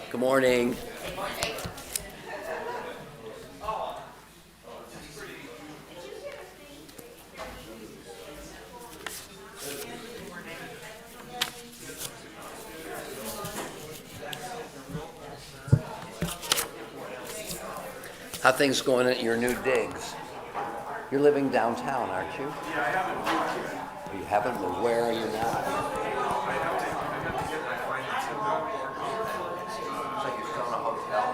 Good morning. How things going at your new digs? You're living downtown, aren't you? Yeah, I haven't moved yet. You haven't, but where are you now? I have to get my financing done. So you're still in a hotel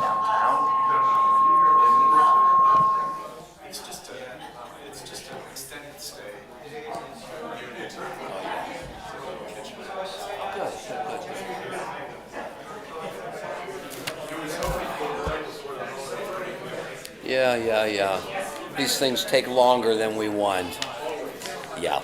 downtown? It's just an extended stay unit. Kitchen. Good, good, good. It was hoping for right before the holiday. Yeah. These things take longer than we want. Yeah.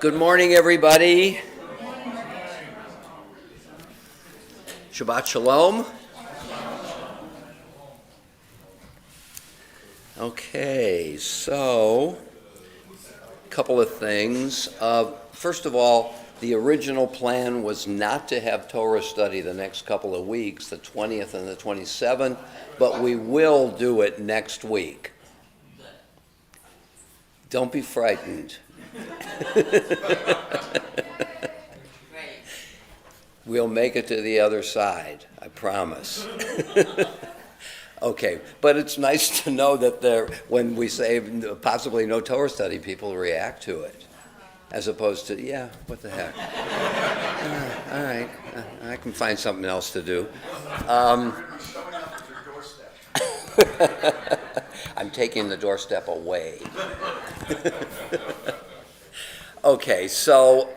Good morning, everybody. Shabbat Shalom. Okay, so a couple of things. First of all, the original plan was not to have Torah study the next couple of weeks, the 20th and the 27th, but we will do it next week. Don't be frightened. We'll make it to the other side, I promise. Okay, but it's nice to know that when we say possibly no Torah study, people react to it, as opposed to, yeah, what the heck. All right, I can find something else to do. I'm taking the doorstep away. Okay, so,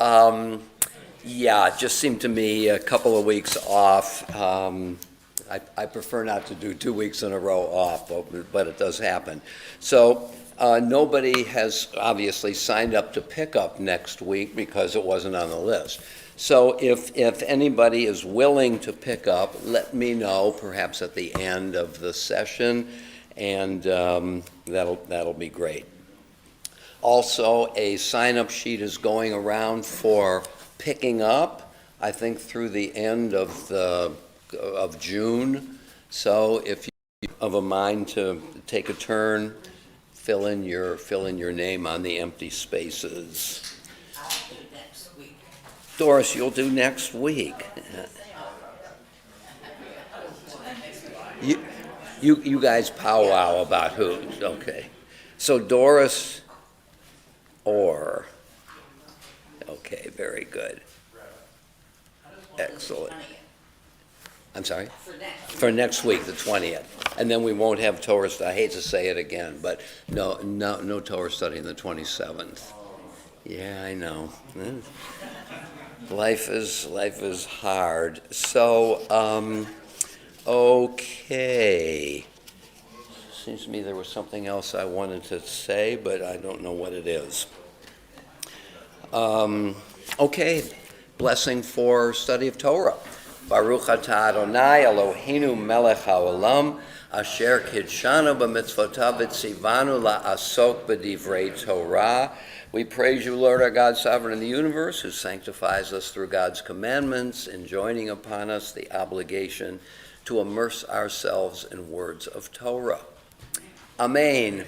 yeah, it just seemed to me a couple of weeks off. I prefer not to do 2 weeks in a row off, but it does happen. So nobody has obviously signed up to pick up next week because it wasn't on the list. So if anybody is willing to pick up, let me know, perhaps at the end of the session, and that'll be great. Also, a sign-up sheet is going around for picking up, I think through the end of June. So if you have a mind to take a turn, fill in your name on the empty spaces. I'll do next week. Doris, you'll do next week. You guys powwow about who? Okay. So Doris okay, very good. Excellent. I'm sorry? For next week, the 20th. And then we won't have Torah study. I hate to say it again, but no Torah study on the 27th. Yeah, I know. Life is hard. So, okay. Seems to me there was something else I wanted to say, but I don't know what it is. Okay, blessing for study of Torah. Baruch atah Adonai Eloheinu melech haolam asher kidshanu b'mitzvotav v'tzivanu la'asok b'divrei Torah. We praise you, Lord our God, sovereign in the universe, who sanctifies us through God's commandments, enjoining upon us the obligation to immerse ourselves in words of Torah. Amen.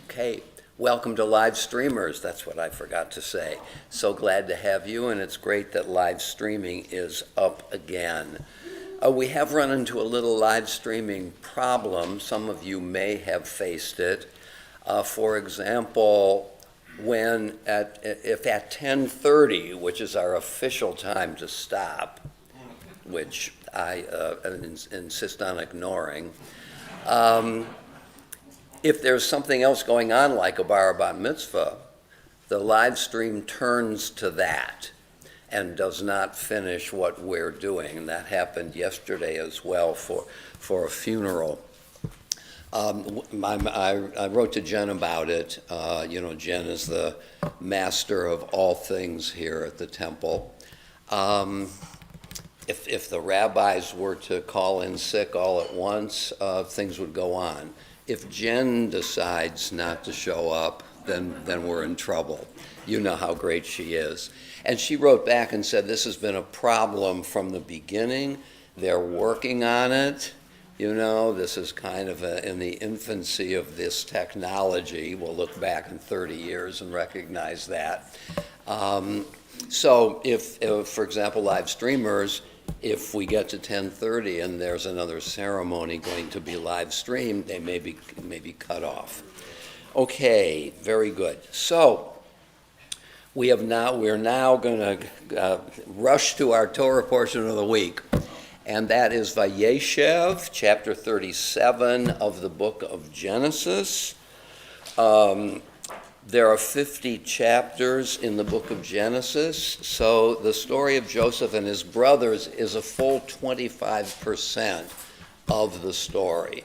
Okay. Welcome to live streamers. That's what I forgot to say. So glad to have you, and it's great that live streaming is up again. We have run into a little live streaming problem. Some of you may have faced it. For example, if at 10:30, which is our official time to stop, which I insist on ignoring, if there's something else going on, like a bar bat mitzvah, the live stream turns to that and does not finish what we're doing. And that happened yesterday as well for a funeral. I wrote to Jen about it. Jen is the master of all things here at the temple. If the rabbis were to call in sick all at once, things would go on. If Jen decides not to show up, then we're in trouble. You know how great she is. And she wrote back and said, this has been a problem from the beginning. They're working on it. This is kind of in the infancy of this technology. We'll look back in 30 years and recognize that. So if, for example, live streamers, if we get to 10:30 and there's another ceremony going to be live streamed, they may be cut off. Okay, very good. So we're now going to rush to our Torah portion of the week, and that is Vayeshev, chapter 37 of the book of Genesis. There are 50 chapters in the book of Genesis, so the story of Joseph and his brothers is a full 25% of the story.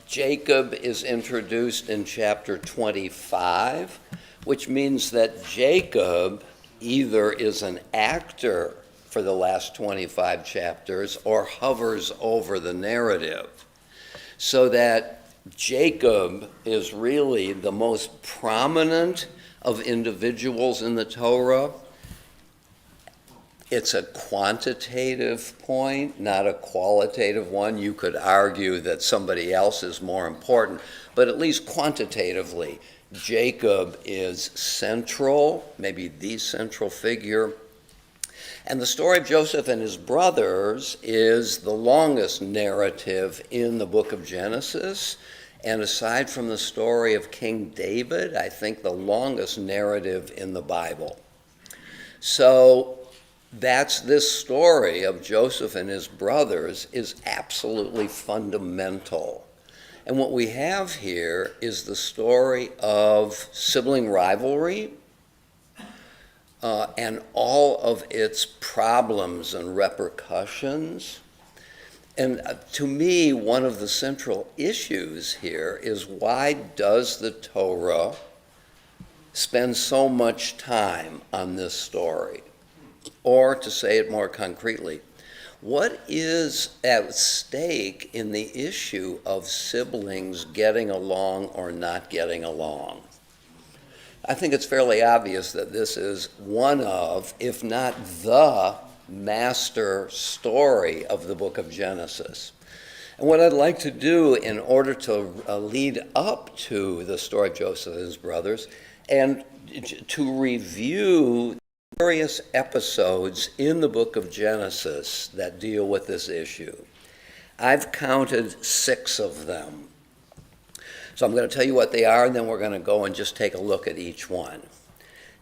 Jacob is introduced in chapter 25, which means that Jacob either is an actor for the last 25 chapters or hovers over the narrative, so that Jacob is really the most prominent of individuals in the Torah. It's a quantitative point, not a qualitative one. You could argue that somebody else is more important, but at least quantitatively, Jacob is central, maybe the central figure. And the story of Joseph and his brothers is the longest narrative in the book of Genesis. And aside from the story of King David, I think the longest narrative in the Bible. So that's this story of Joseph and his brothers is absolutely fundamental. And what we have here is the story of sibling rivalry, and all of its problems and repercussions. And to me, one of the central issues here is, why does the Torah spend so much time on this story? Or to say it more concretely, what is at stake in the issue of siblings getting along or not getting along? I think it's fairly obvious that this is one of, if not the master story of the book of Genesis. And what I'd like to do in order to lead up to the story of Joseph and his brothers, and to review various episodes in the book of Genesis that deal with this issue. I've counted 6 of them. So I'm going to tell you what they are, and then we're going to go and just take a look at each one.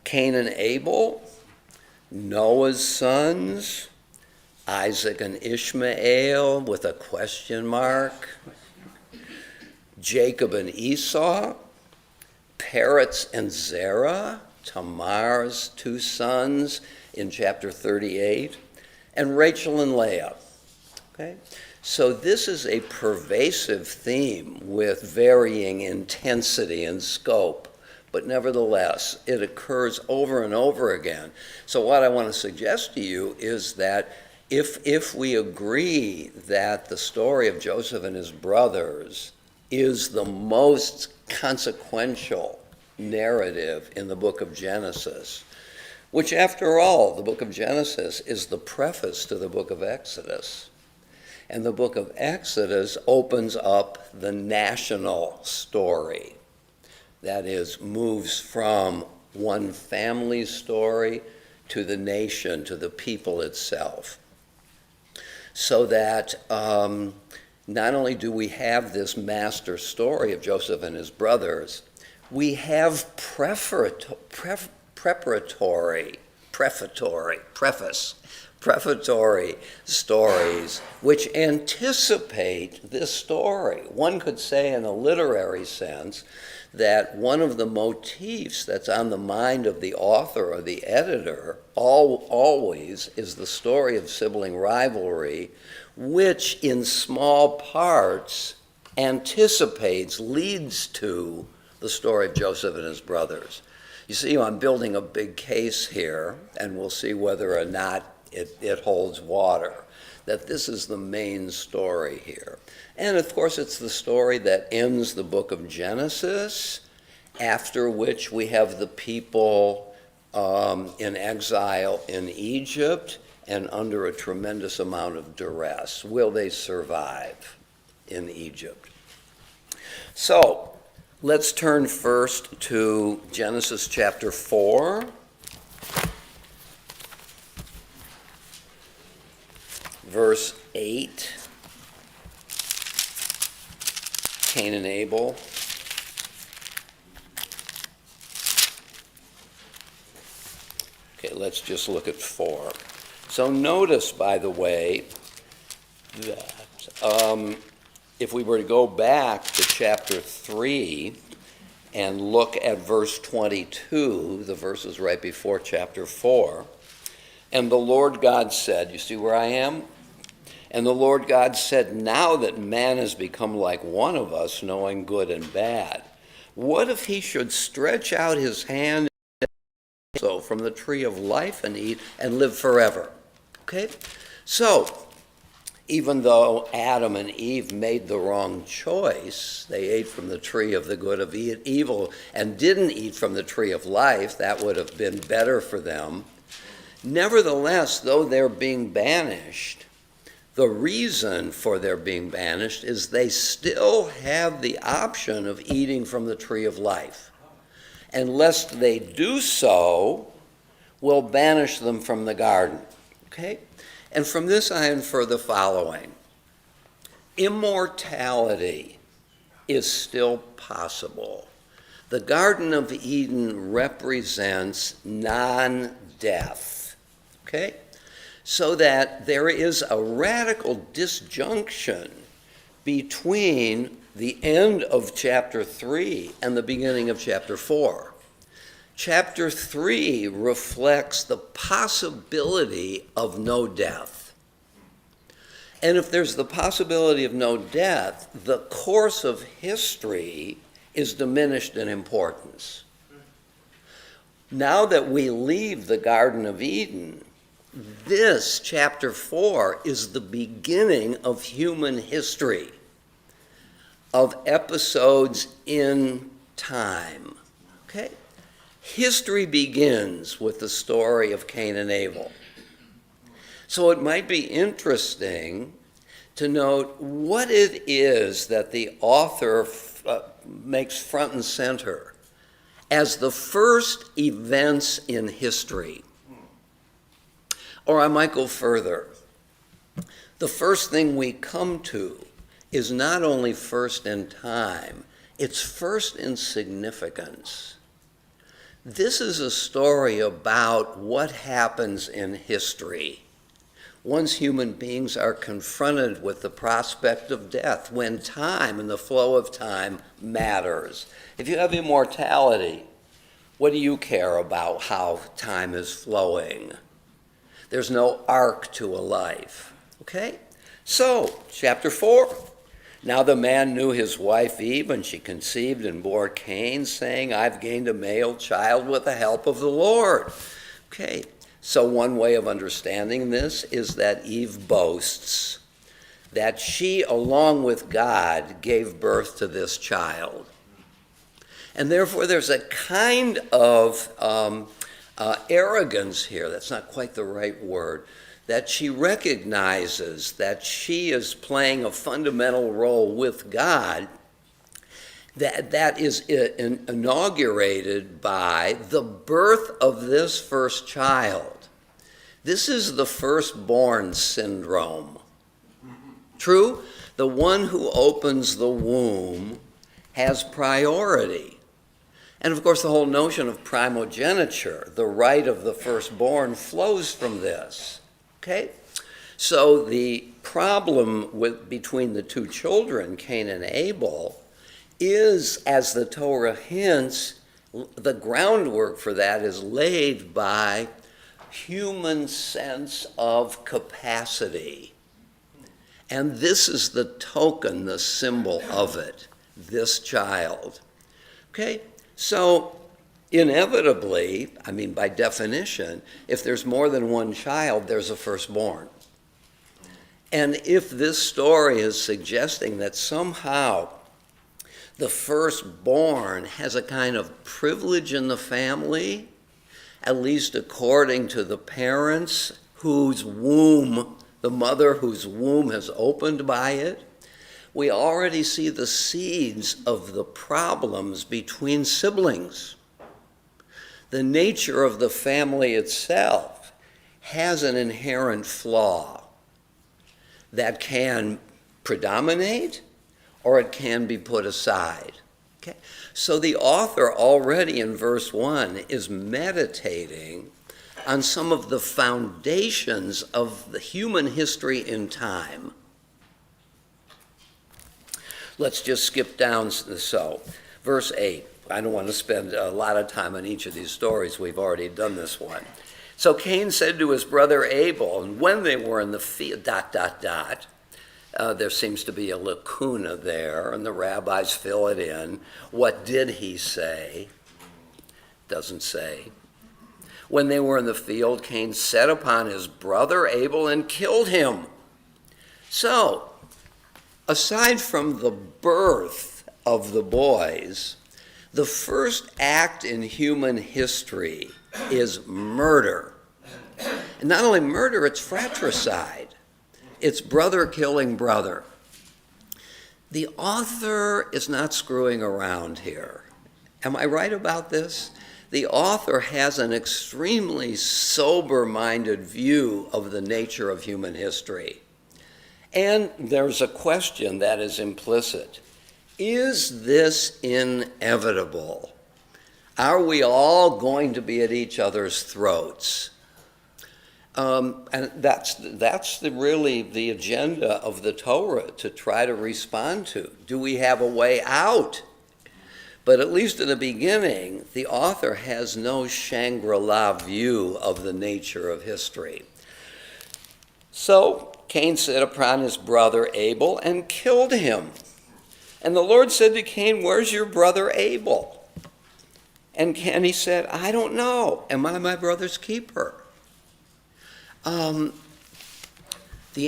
Cain and Abel, Noah's sons, Isaac and Ishmael with a question mark, Jacob and Esau, Peretz and Zerah, Tamar's 2 sons in chapter 38, and Rachel and Leah. Okay? So this is a pervasive theme with varying intensity and scope, but nevertheless, it occurs over and over again. So what I want to suggest to you is that if we agree that the story of Joseph and his brothers is the most consequential narrative in the book of Genesis, which after all, the book of Genesis is the preface to the book of Exodus. And the book of Exodus opens up the national story. That is, moves from one family's story to the nation, to the people itself. So that not only do we have this master story of Joseph and his brothers, we have prefatory stories which anticipate this story. One could say in a literary sense that one of the motifs that's on the mind of the author or the editor always is the story of sibling rivalry, which in small parts anticipates, leads to the story of Joseph and his brothers. You see, I'm building a big case here, and we'll see whether or not it holds water, that this is the main story here. And of course, it's the story that ends the book of Genesis, after which we have the people in exile in Egypt and under a tremendous amount of duress. Will they survive in Egypt? So, let's turn first to Genesis chapter 4. Verse 8, Cain and Abel. Okay, let's just look at 4. So notice, by the way, that if we were to go back to chapter 3 and look at verse 22, the verses right before chapter 4, and the Lord God said, you see where I am? And the Lord God said, now that man has become like one of us, knowing good and bad, what if he should stretch out his hand so from the tree of life and eat and live forever? Okay? So, even though Adam and Eve made the wrong choice, they ate from the tree of the good of evil and didn't eat from the tree of life, that would have been better for them. Nevertheless, though they're being banished, the reason for their being banished is they still have the option of eating from the tree of life. And lest they do so, will banish them from the garden. Okay? And from this I infer the following. Immortality is still possible. The Garden of Eden represents non-death. Okay? So that there is a radical disjunction between the end of chapter 3 and the beginning of chapter 4. Chapter 3 reflects the possibility of no death. And if there's the possibility of no death, the course of history is diminished in importance. Now that we leave the Garden of Eden, this, chapter 4, is the beginning of human history, of episodes in time. Okay? History begins with the story of Cain and Abel. So it might be interesting to note what it is that the author makes front and center as the first events in history. Or I might go further. The first thing we come to is not only first in time, it's first in significance. This is a story about what happens in history once human beings are confronted with the prospect of death, when time and the flow of time matters. If you have immortality, what do you care about how time is flowing? There's no arc to a life. Okay? So, chapter 4. Now the man knew his wife Eve, and she conceived and bore Cain, saying, I've gained a male child with the help of the Lord. Okay, so one way of understanding this is that Eve boasts that she, along with God, gave birth to this child. And therefore there's a kind of arrogance here, that's not quite the right word, that she recognizes that she is playing a fundamental role with God that is inaugurated by the birth of this first child. This is the firstborn syndrome. True? The one who opens the womb has priority. And of course, the whole notion of primogeniture, the right of the firstborn, flows from this. Okay? So the problem between the two children, Cain and Abel, is, as the Torah hints, the groundwork for that is laid by human sense of capacity. And this is the token, the symbol of it, this child. Okay? So inevitably, I mean by definition, if there's more than one child, there's a firstborn. And if this story is suggesting that somehow the firstborn has a kind of privilege in the family, at least according to the parents whose womb, the mother whose womb has opened by it, we already see the seeds of the problems between siblings. The nature of the family itself has an inherent flaw that can predominate or it can be put aside. Okay? So the author already in verse 1 is meditating on some of the foundations of the human history in time. Let's just skip down. So, verse 8. I don't want to spend a lot of time on each of these stories. We've already done this one. So Cain said to his brother Abel, and when they were in the field, ... there seems to be a lacuna there, and the rabbis fill it in. What did he say? Doesn't say. When they were in the field, Cain set upon his brother Abel and killed him. So, aside from the birth of the boys, the first act in human history is murder. And not only murder, it's fratricide. It's brother killing brother. The author is not screwing around here. Am I right about this? The author has an extremely sober-minded view of the nature of human history. And there's a question that is implicit. Is this inevitable? Are we all going to be at each other's throats? And that's really the agenda of the Torah, to try to respond to. Do we have a way out? But at least in the beginning, the author has no Shangri-La view of the nature of history. So Cain set upon his brother Abel and killed him. And the Lord said to Cain, "Where's your brother Abel?" And he said, "I don't know. Am I my brother's keeper?" The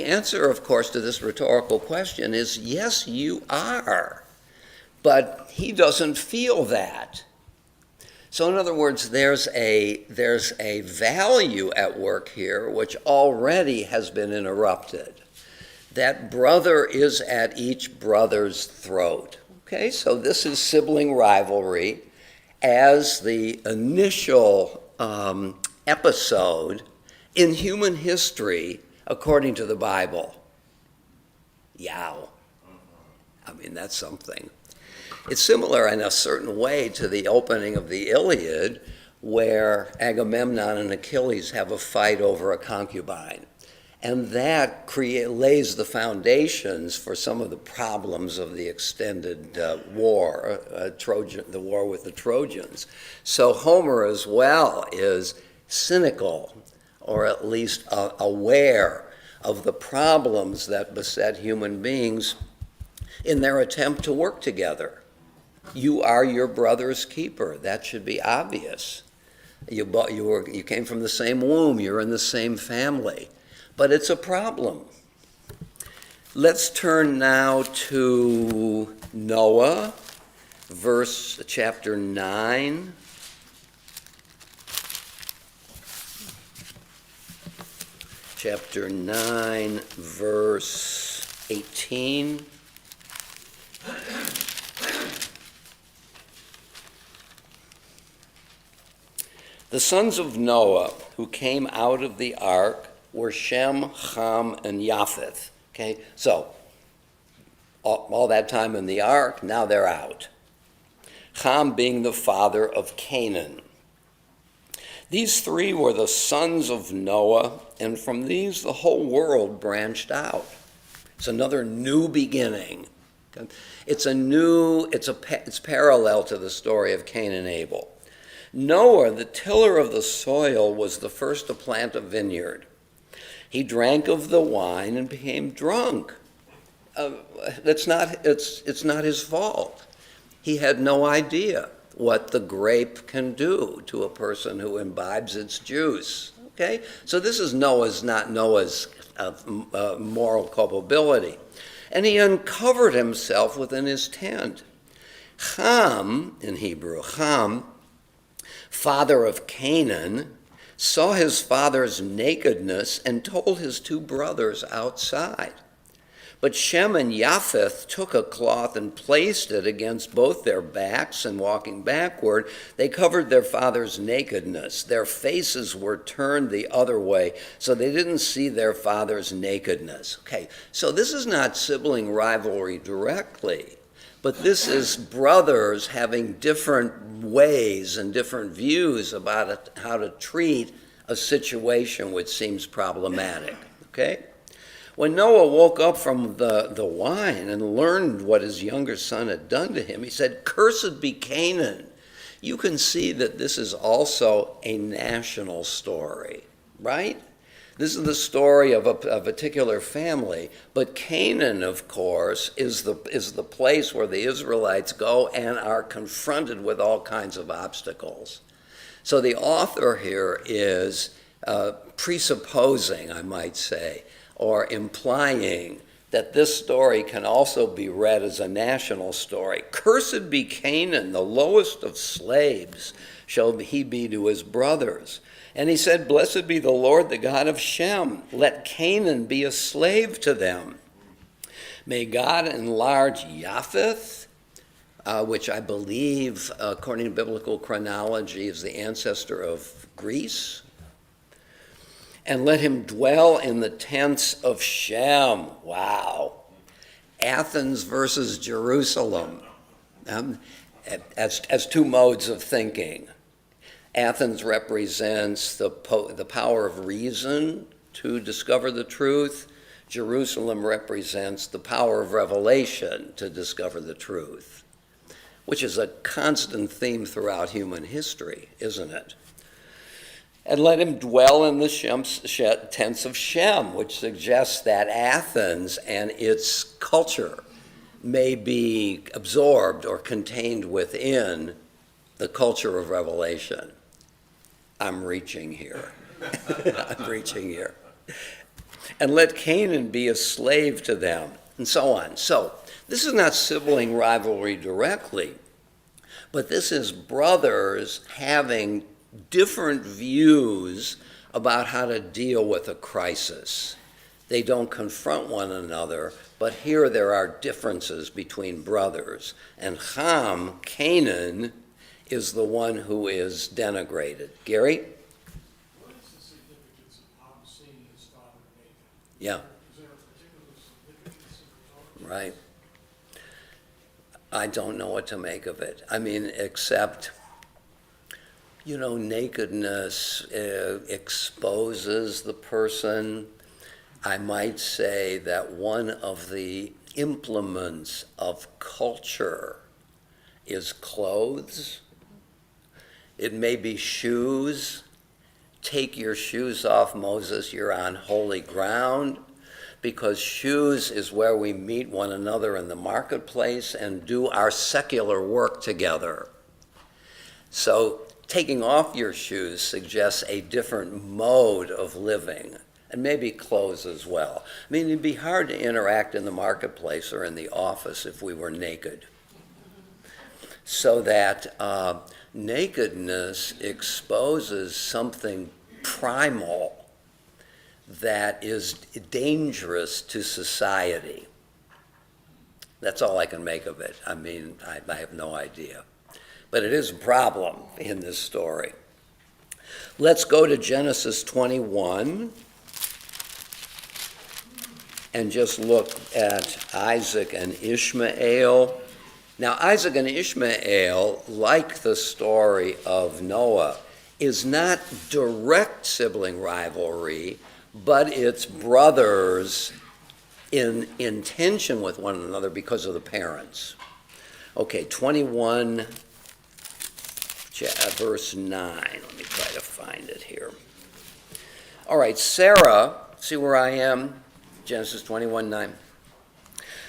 answer, of course, to this rhetorical question is yes, you are. But he doesn't feel that. So in other words, there's a value at work here which already has been interrupted. That brother is at each brother's throat. Okay, so this is sibling rivalry as the initial episode in human history according to the Bible. Yow. I mean, that's something. It's similar in a certain way to the opening of the Iliad, where Agamemnon and Achilles have a fight over a concubine. And that lays the foundations for some of the problems of the extended war, the war with the Trojans. So Homer as well is cynical, or at least aware of the problems that beset human beings in their attempt to work together. You are your brother's keeper. That should be obvious. You came from the same womb. You're in the same family. But it's a problem. Let's turn now to Noah, chapter 9. Chapter 9, verse 18. The sons of Noah who came out of the ark were Shem, Ham, and Japheth. Okay, so all that time in the ark, now they're out. Ham being the father of Canaan. These three were the sons of Noah, and from these the whole world branched out. It's another new beginning. Okay? It's parallel to the story of Cain and Abel. Noah, the tiller of the soil, was the first to plant a vineyard. He drank of the wine and became drunk. It's not his fault. He had no idea what the grape can do to a person who imbibes its juice. Okay, so this is not Noah's moral culpability, and he uncovered himself within his tent. Ham, in Hebrew, father of Canaan, saw his father's nakedness and told his two brothers outside. But Shem and Japheth took a cloth and placed it against both their backs, and walking backward, they covered their father's nakedness. Their faces were turned the other way, so they didn't see their father's nakedness. Okay, so this is not sibling rivalry directly, but this is brothers having different ways and different views about how to treat a situation which seems problematic. Okay? When Noah woke up from the wine and learned what his younger son had done to him, he said, "Cursed be Canaan." You can see that this is also a national story, right? This is the story of a particular family, but Canaan, of course, is the place where the Israelites go and are confronted with all kinds of obstacles. So the author here is presupposing, I might say, or implying that this story can also be read as a national story. Cursed be Canaan, the lowest of slaves shall he be to his brothers. And he said, "Blessed be the Lord, the God of Shem. Let Canaan be a slave to them. May God enlarge Japheth," which I believe, according to biblical chronology, is the ancestor of Greece. "And let him dwell in the tents of Shem." Wow. Athens versus Jerusalem, as two modes of thinking. Athens represents the power of reason to discover the truth. Jerusalem represents the power of revelation to discover the truth. which is a constant theme throughout human history, isn't it? And let him dwell in the tents of Shem, which suggests that Athens and its culture may be absorbed or contained within the culture of Revelation. I'm reaching here. I'm reaching here. And let Canaan be a slave to them, and so on. So this is not sibling rivalry directly, but this is brothers having different views about how to deal with a crisis. They don't confront one another, but here there are differences between brothers. And Ham, Canaan, is the one who is denigrated. Gary? What is the significance of Ham seeing his father naked? Yeah. Is there a particular significance in the Torah? Right. I don't know what to make of it. I mean, except, nakedness exposes the person. I might say that one of the implements of culture is clothes. It may be shoes. Take your shoes off, Moses, you're on holy ground, because shoes is where we meet one another in the marketplace and do our secular work together. So taking off your shoes suggests a different mode of living, and maybe clothes as well. I mean, it'd be hard to interact in the marketplace or in the office if we were naked. So that nakedness exposes something primal that is dangerous to society. That's all I can make of it. I mean, I have no idea. But it is a problem in this story. Let's go to Genesis 21 and just look at Isaac and Ishmael. Now, Isaac and Ishmael, like the story of Noah, is not direct sibling rivalry, but it's brothers in tension with one another because of the parents. Okay, 21, verse 9. Let me try to find it here. All right, Sarah, see where I am? Genesis 21:9.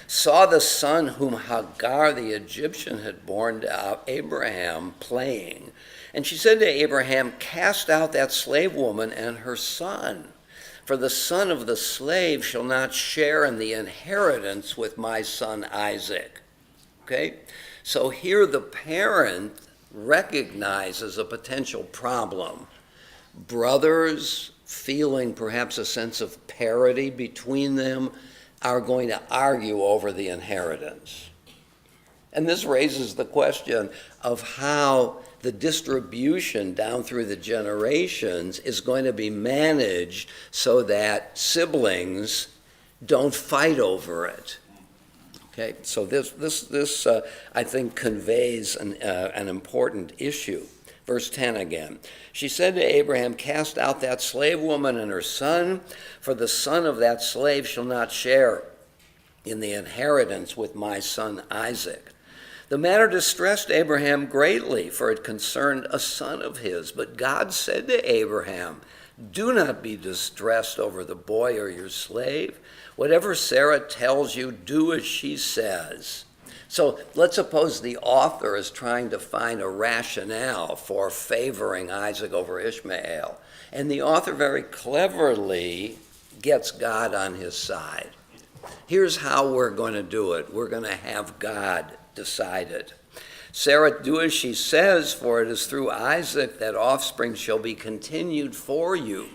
Saw the son whom Hagar the Egyptian had borne to Abraham playing. And she said to Abraham, cast out that slave woman and her son, for the son of the slave shall not share in the inheritance with my son Isaac. Okay? So here the parent recognizes a potential problem. Brothers feeling perhaps a sense of parity between them are going to argue over the inheritance. And this raises the question of how the distribution down through the generations is going to be managed so that siblings don't fight over it. Okay, so this I think conveys an important issue. Verse 10 again. She said to Abraham, cast out that slave woman and her son, for the son of that slave shall not share in the inheritance with my son Isaac. The matter distressed Abraham greatly, for it concerned a son of his. But God said to Abraham, do not be distressed over the boy or your slave. Whatever Sarah tells you, do as she says. So let's suppose the author is trying to find a rationale for favoring Isaac over Ishmael. And the author very cleverly gets God on his side. Here's how we're going to do it. We're going to have God decide it. Sarah, do as she says, for it is through Isaac that offspring shall be continued for you.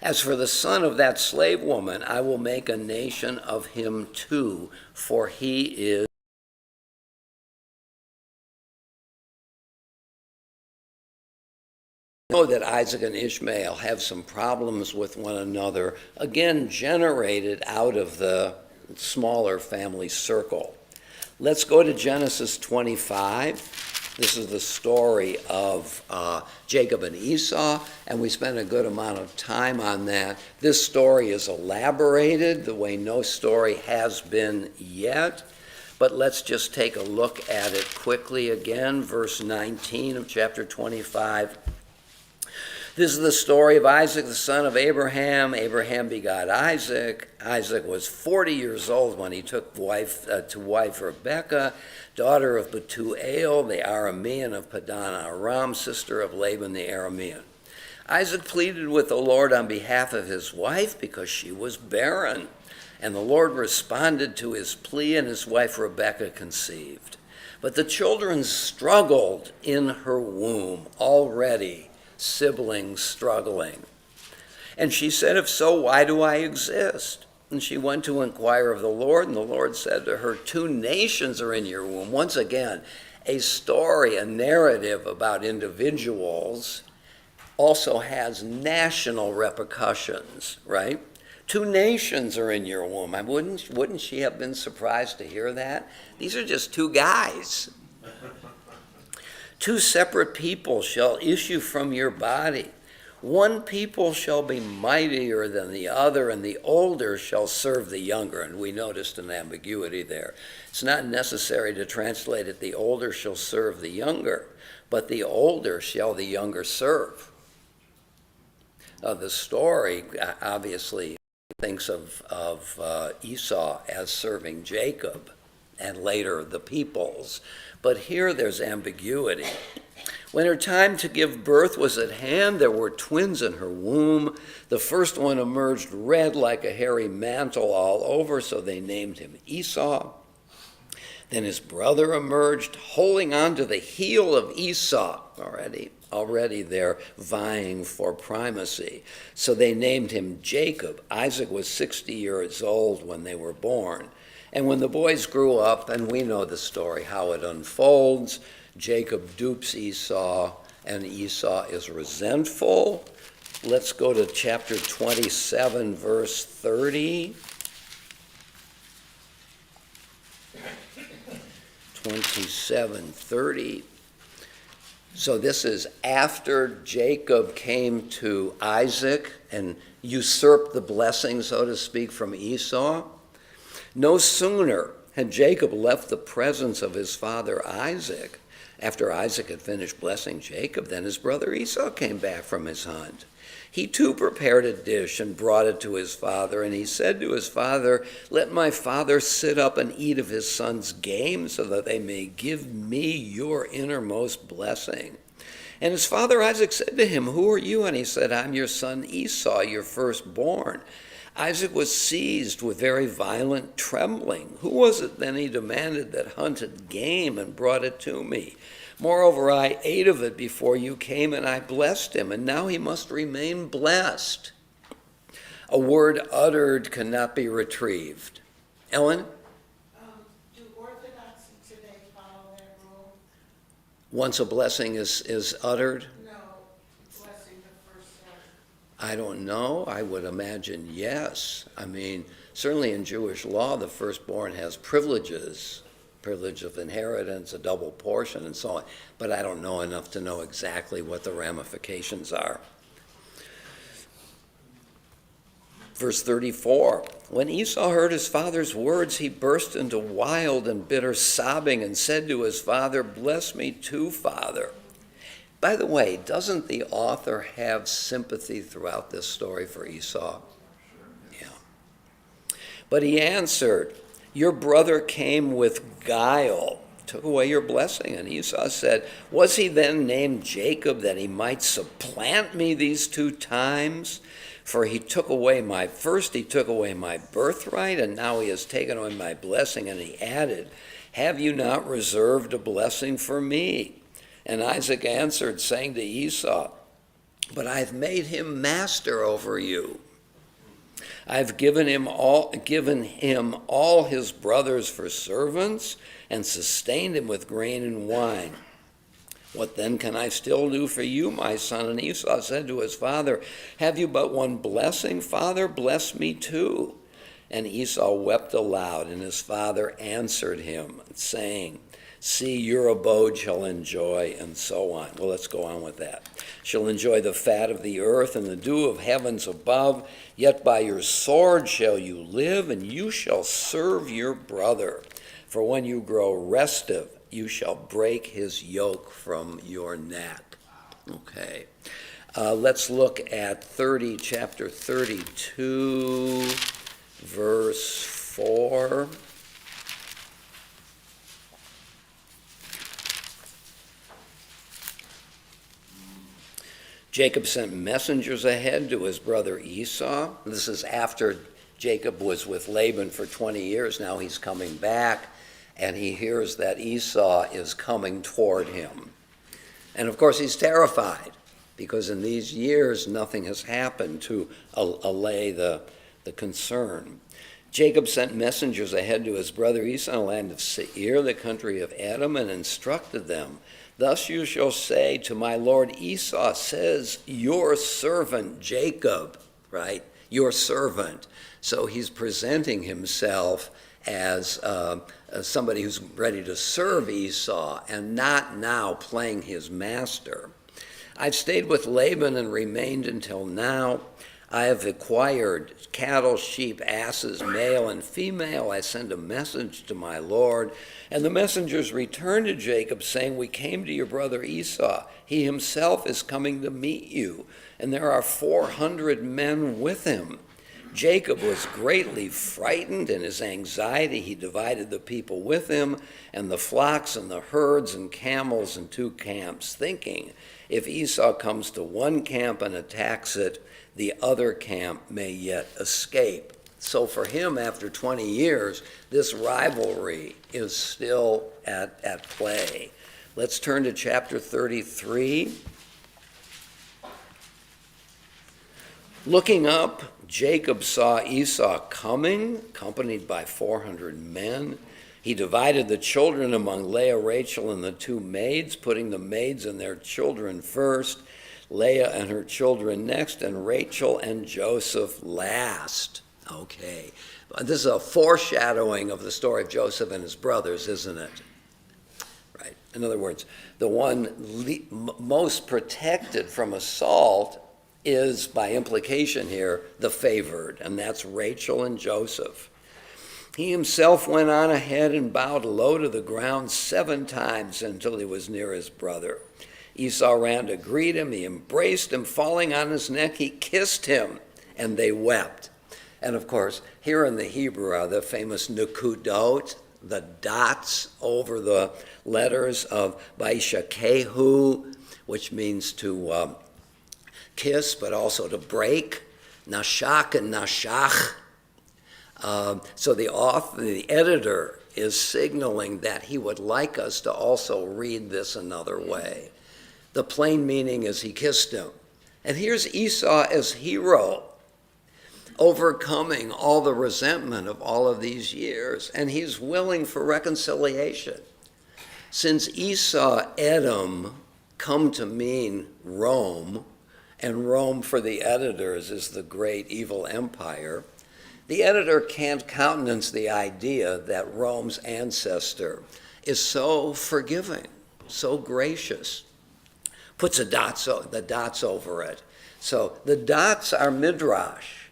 As for the son of that slave woman, I will make a nation of him too, for he is know that Isaac and Ishmael have some problems with one another, again generated out of the smaller family circle. Let's go to Genesis 25. This is the story of Jacob and Esau, and we spent a good amount of time on that. This story is elaborated the way no story has been yet, but let's just take a look at it quickly again. Verse 19 of chapter 25. This is the story of Isaac, the son of Abraham. Abraham begot Isaac. Isaac was 40 years old when he took to wife Rebekah, daughter of Bethuel, the Aramean of Padan Aram, sister of Laban the Aramean. Isaac pleaded with the Lord on behalf of his wife because she was barren. And the Lord responded to his plea, and his wife Rebekah conceived. But the children struggled in her womb, already siblings struggling. And she said, "If so, why do I exist?" And she went to inquire of the Lord, and the Lord said to her, "Two nations are in your womb." Once again, a story, a narrative about individuals also has national repercussions, right? Two nations are in your womb. Wouldn't she have been surprised to hear that? These are just two guys. Two separate people shall issue from your body. One people shall be mightier than the other, and the older shall serve the younger. And we noticed an ambiguity there. It's not necessary to translate it, the older shall serve the younger, but the older shall the younger serve. The story obviously thinks of Esau as serving Jacob and later the peoples. But here there's ambiguity. When her time to give birth was at hand, there were twins in her womb. The first one emerged red like a hairy mantle all over, so they named him Esau. Then his brother emerged, holding on to the heel of Esau. Already they're vying for primacy. So they named him Jacob. Isaac was 60 years old when they were born. And when the boys grew up, and we know the story, how it unfolds, Jacob dupes Esau, and Esau is resentful. Let's go to chapter 27, verse 30. 27:30. So this is after Jacob came to Isaac and usurped the blessing, so to speak, from Esau. No sooner had Jacob left the presence of his father Isaac, after Isaac had finished blessing Jacob, then his brother Esau came back from his hunt. He too prepared a dish and brought it to his father, and he said to his father, "Let my father sit up and eat of his son's game, so that they may give me your innermost blessing." And his father Isaac said to him, "Who are you?" And he said, "I'm your son Esau, your firstborn." Isaac was seized with very violent trembling. "Who was it then," he demanded, "that hunted game and brought it to me? Moreover, I ate of it before you came, and I blessed him, and now he must remain blessed." A word uttered cannot be retrieved. Ellen? Do Orthodoxy today follow that rule? Once a blessing is uttered? No, blessing the first son. I don't know. I would imagine yes. I mean, certainly in Jewish law, the firstborn has privileges, privilege of inheritance, a double portion, and so on. But I don't know enough to know exactly what the ramifications are. Verse 34, when Esau heard his father's words, he burst into wild and bitter sobbing and said to his father, "Bless me too, Father." By the way, doesn't the author have sympathy throughout this story for Esau? Yeah. But he answered, "Your brother came with guile, took away your blessing." And Esau said, "Was he then named Jacob that he might supplant me these 2 times? For he took away my birthright, and now he has taken away my blessing." And he added, "Have you not reserved a blessing for me?" And Isaac answered, saying to Esau, "But I've made him master over you. I've given him all his brothers for servants, and sustained him with grain and wine. What then can I still do for you, my son?" And Esau said to his father, "Have you but one blessing, Father? Bless me too." And Esau wept aloud, and his father answered him, saying, "See, your abode shall enjoy," and so on. Well, let's go on with that. "Shall enjoy the fat of the earth and the dew of heavens above. Yet by your sword shall you live, and you shall serve your brother." For when you grow restive, you shall break his yoke from your neck. Okay. Let's look at chapter 32, verse 4. Jacob sent messengers ahead to his brother Esau. This is after Jacob was with Laban for 20 years. Now he's coming back, and he hears that Esau is coming toward him. And of course, he's terrified, because in these years, nothing has happened to allay the concern. Jacob sent messengers ahead to his brother Esau in the land of Seir, the country of Edom, and instructed them, "Thus you shall say to my lord Esau, says your servant Jacob," right? Your servant. So he's presenting himself as somebody who's ready to serve Esau and not now playing his master. "I've stayed with Laban and remained until now. I have acquired cattle, sheep, asses, male and female. I send a message to my lord." And the messengers returned to Jacob, saying, "We came to your brother Esau. He himself is coming to meet you, and there are 400 men with him." Jacob was greatly frightened. In his anxiety, he divided the people with him, and the flocks and the herds and camels in 2 camps, thinking, if Esau comes to one camp and attacks it, the other camp may yet escape. So for him, after 20 years, this rivalry is still at play. Let's turn to chapter 33. Looking up, Jacob saw Esau coming, accompanied by 400 men. He divided the children among Leah, Rachel, and the 2 maids, putting the maids and their children first, Leah and her children next, and Rachel and Joseph last. Okay. This is a foreshadowing of the story of Joseph and his brothers, isn't it? Right. In other words, the one most protected from assault is, by implication here, the favored, and that's Rachel and Joseph. He himself went on ahead and bowed low to the ground 7 times until he was near his brother. Esau ran to greet him. He embraced him. Falling on his neck, he kissed him, and they wept. And of course, here in the Hebrew are the famous nukudot, the dots over the letters of Vaishakehu, which means to kiss, but also to break. Nashak and Nashach. So the editor is signaling that he would like us to also read this another way. The plain meaning is he kissed him. And here's Esau as hero, overcoming all the resentment of all of these years, and he's willing for reconciliation. Since Esau, Edom, come to mean Rome, and Rome for the editors is the great evil empire, the editor can't countenance the idea that Rome's ancestor is so forgiving, so gracious. Puts the dots over it. So the dots are midrash.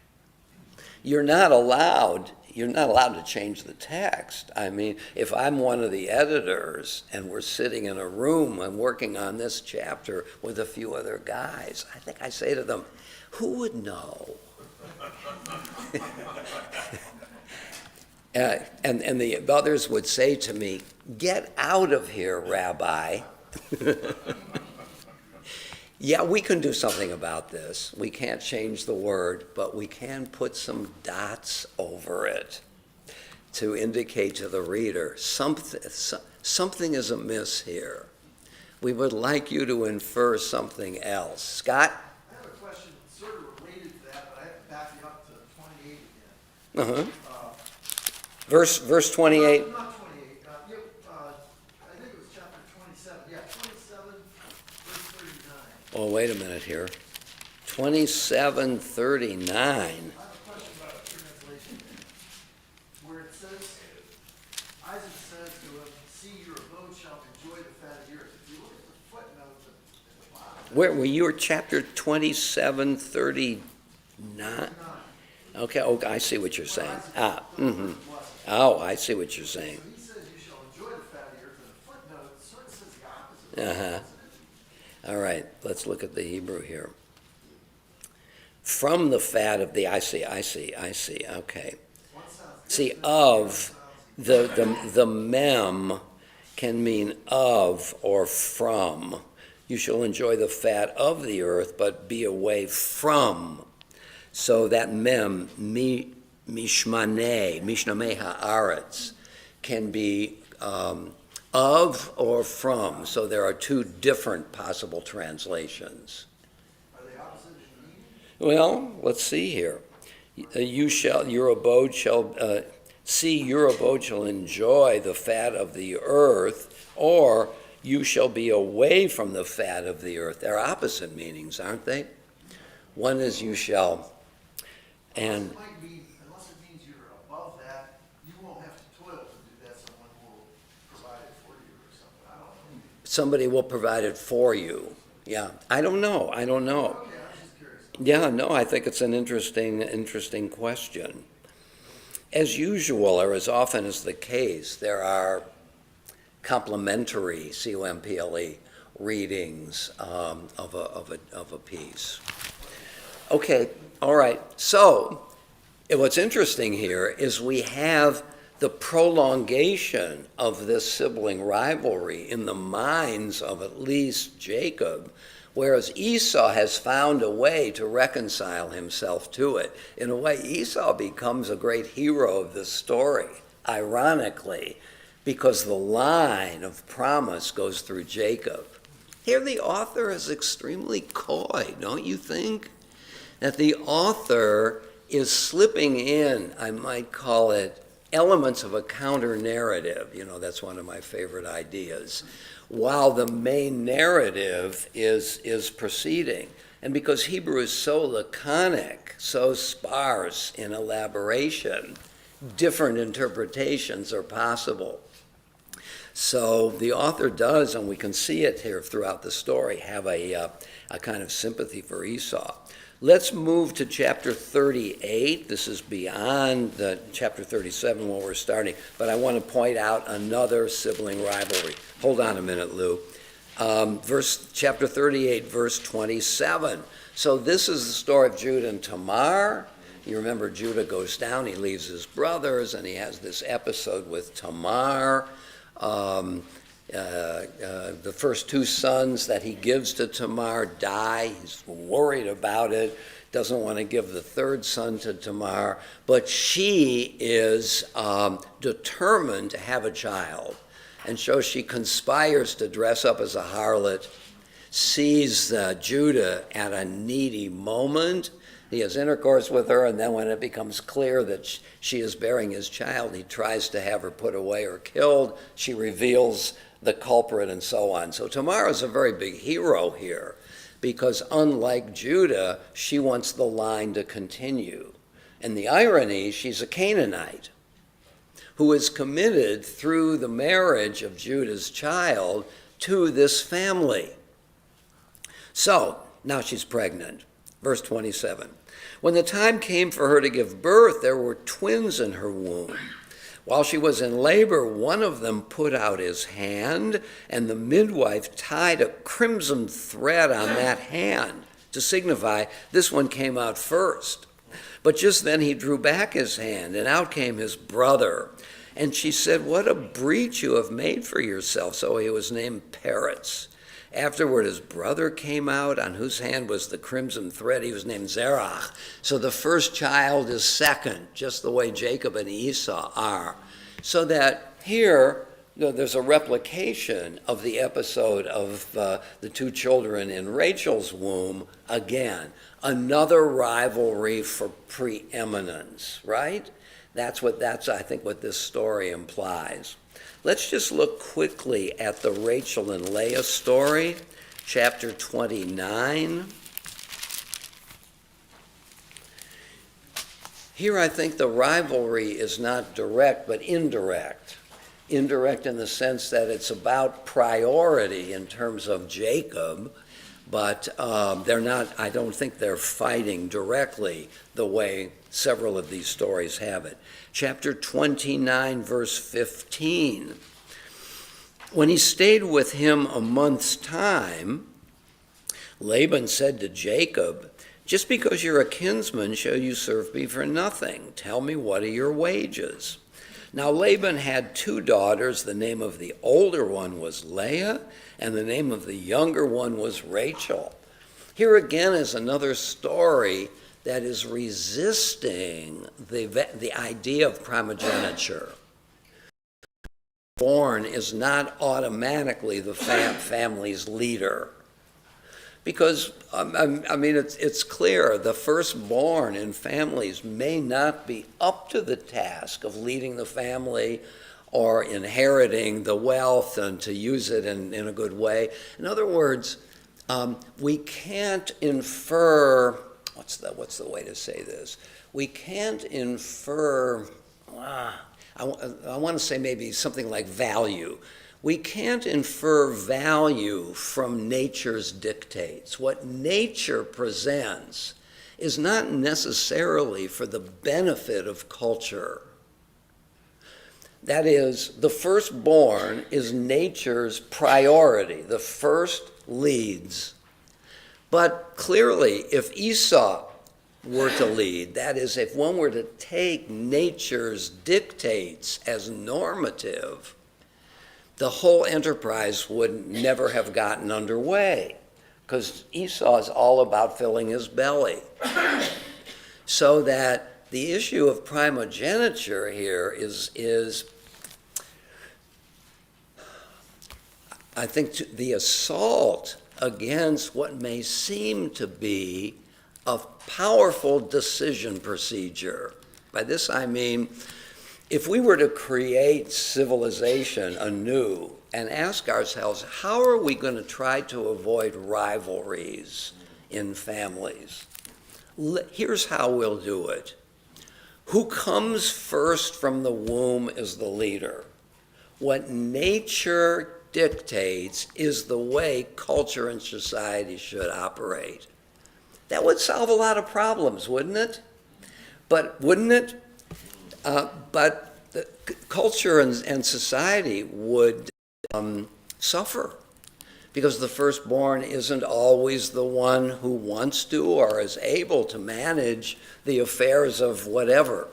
You're not allowed to change the text. I mean, if I'm one of the editors and we're sitting in a room and working on this chapter with a few other guys, I think I say to them, who would know? And the others would say to me, "Get out of here, Rabbi." Yeah, we can do something about this. We can't change the word, but we can put some dots over it to indicate to the reader something is amiss here. We would like you to infer something else. Scott? I have a question sort of related to that, but I have to back you up to 28 again. Verse 28. Not 28. I think it was chapter 27. Yeah, 27, verse 39. Oh, wait a minute here. 27:39. I have a question about the translation. Where it says, Isaac says to him, "See, your abode shall enjoy the fat of the earth." If you look at the footnote at the bottom, Where were you? Chapter 27:39. Okay, I see what you're saying. Oh, I see what you're saying. So he says, Uh-huh. All right, let's look at the Hebrew here. From the fat of the, I see, okay. See, of, the mem can mean of or from. You shall enjoy the fat of the earth, but be away from. So that mem, mishmaneh haaretz, can be of or from. So there are two different possible translations. Are they opposite in meaning? Well, let's see here. Your abode shall enjoy the fat of the earth, or you shall be away from the fat of the earth. They're opposite meanings, aren't they? One is you shall, and It might mean, unless it means you're above that, you won't have to toil to do that, someone will provide it for you or something, I don't know. somebody will provide it for you. Yeah, I don't know. Okay, I was just curious. Yeah, no, I think it's an interesting question. As usual, or as often is the case, there are complementary, C-O-M-P-L-E, readings of a piece. Okay, all right. So, what's interesting here is we have the prolongation of this sibling rivalry in the minds of at least Jacob, whereas Esau has found a way to reconcile himself to it. In a way, Esau becomes a great hero of this story, ironically, because the line of promise goes through Jacob. Here the author is extremely coy, don't you think? That the author is slipping in, I might call it, elements of a counter-narrative. You know, that's one of my favorite ideas. While the main narrative is proceeding. And because Hebrew is so laconic, so sparse in elaboration, different interpretations are possible. So the author does, and we can see it here throughout the story, have a kind of sympathy for Esau. Let's move to chapter 38. This is beyond the chapter 37 where we're starting, but I want to point out another sibling rivalry. Hold on a minute, Lou. Chapter 38, verse 27. So this is the story of Judah and Tamar. You remember Judah goes down, he leaves his brothers, and he has this episode with Tamar. The first two sons that he gives to Tamar die. He's worried about it, doesn't want to give the third son to Tamar, but she is determined to have a child. And so she conspires to dress up as a harlot, sees Judah at a needy moment. He has intercourse with her, and then when it becomes clear that she is bearing his child, he tries to have her put away or killed. She reveals the culprit and so on. So Tamar is a very big hero here because unlike Judah, she wants the line to continue. And the irony, she's a Canaanite who is committed through the marriage of Judah's child to this family. So now she's pregnant. Verse 27. When the time came for her to give birth, there were twins in her womb. While she was in labor, one of them put out his hand, and the midwife tied a crimson thread on that hand to signify this one came out first. But just then he drew back his hand, and out came his brother. And she said, "What a breach you have made for yourself." So he was named Peretz. Afterward, his brother came out, on whose hand was the crimson thread. He was named Zerach. So the first child is second, just the way Jacob and Esau are. So that here, there's a replication of the episode of the two children in Rachel's womb again. Another rivalry for preeminence, right? That's I think what this story implies. Let's just look quickly at the Rachel and Leah story, chapter 29. Here I think the rivalry is not direct, but indirect. Indirect in the sense that it's about priority in terms of Jacob, but they're not, I don't think they're fighting directly the way several of these stories have it. Chapter 29, verse 15. When he stayed with him a month's time, Laban said to Jacob, "Just because you're a kinsman, shall you serve me for nothing? Tell me, what are your wages?" Now Laban had 2 daughters. The name of the older one was Leah, and the name of the younger one was Rachel. Here again is another story that is resisting the idea of primogeniture. Born is not automatically the family's leader. Because, I mean, it's clear, the firstborn in families may not be up to the task of leading the family or inheriting the wealth and to use it in a good way. In other words, we can't infer, what's the way to say this? We can't infer, I want to say maybe something like value. We can't infer value from nature's dictates. What nature presents is not necessarily for the benefit of culture. That is, the firstborn is nature's priority. The first leads. But clearly, if Esau were to lead, that is, if one were to take nature's dictates as normative, the whole enterprise would never have gotten underway, because Esau is all about filling his belly. So that the issue of primogeniture here is I think, the assault against what may seem to be a powerful decision procedure. By this I mean, if we were to create civilization anew and ask ourselves, how are we going to try to avoid rivalries in families? Here's how we'll do it. Who comes first from the womb is the leader. What nature dictates is the way culture and society should operate. That would solve a lot of problems, wouldn't it? But wouldn't it? But the culture and society would suffer, because the firstborn isn't always the one who wants to or is able to manage the affairs of whatever.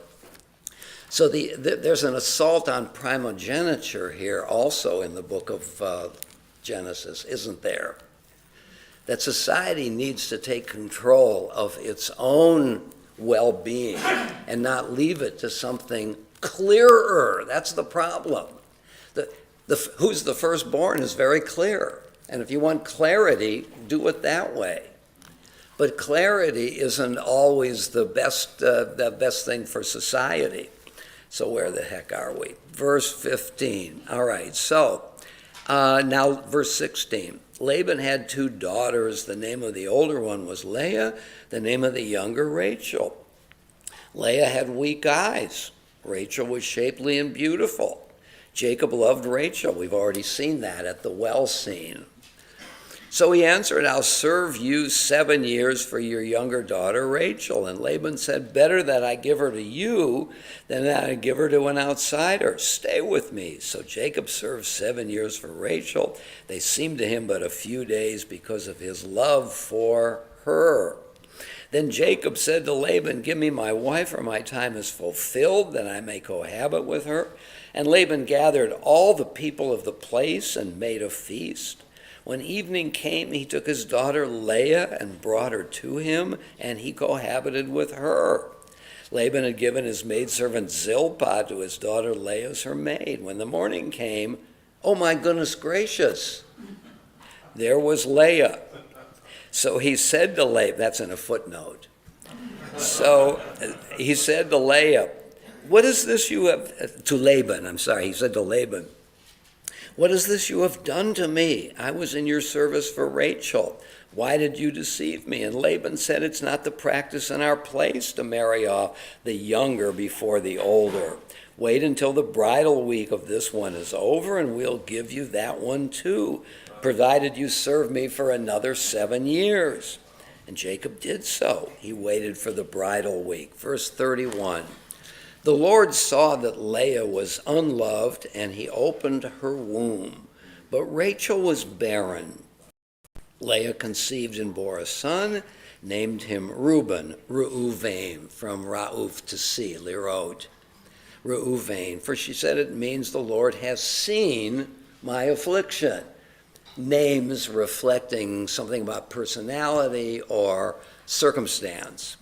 So there's an assault on primogeniture here also in the book of Genesis, isn't there? That society needs to take control of its own well-being and not leave it to something clearer. That's the problem. Who's the firstborn is very clear. And if you want clarity, do it that way. But clarity isn't always the best thing for society. So where the heck are we? Verse 15. All right, so now verse 16. Laban had 2 daughters. The name of the older one was Leah, the name of the younger Rachel. Leah had weak eyes. Rachel was shapely and beautiful. Jacob loved Rachel. We've already seen that at the well scene. So he answered, "I'll serve you 7 years for your younger daughter Rachel." And Laban said, "Better that I give her to you than that I give her to an outsider. Stay with me." So Jacob served 7 years for Rachel. They seemed to him but a few days because of his love for her. Then Jacob said to Laban, "Give me my wife, for my time is fulfilled, that I may cohabit with her." And Laban gathered all the people of the place and made a feast. When evening came, he took his daughter Leah and brought her to him, and he cohabited with her. Laban had given his maidservant Zilpah to his daughter Leah as her maid. When the morning came, oh my goodness gracious, there was Leah. So he said to Laban, that's in a footnote. So he said to Leah, "What is this you have," to Laban, I'm sorry, he said to Laban, "What is this you have done to me? I was in your service for Rachel. Why did you deceive me?" And Laban said, "It's not the practice in our place to marry off the younger before the older. Wait until the bridal week of this one is over, and we'll give you that one too, provided you serve me for another 7 years. And Jacob did so. He waited for the bridal week. Verse 31. The Lord saw that Leah was unloved, and he opened her womb. But Rachel was barren. Leah conceived and bore a son, named him Reuben, Reuven, from Ra'uf to see, Lirot, Reuven. For she said it means the Lord has seen my affliction. Names reflecting something about personality or circumstance.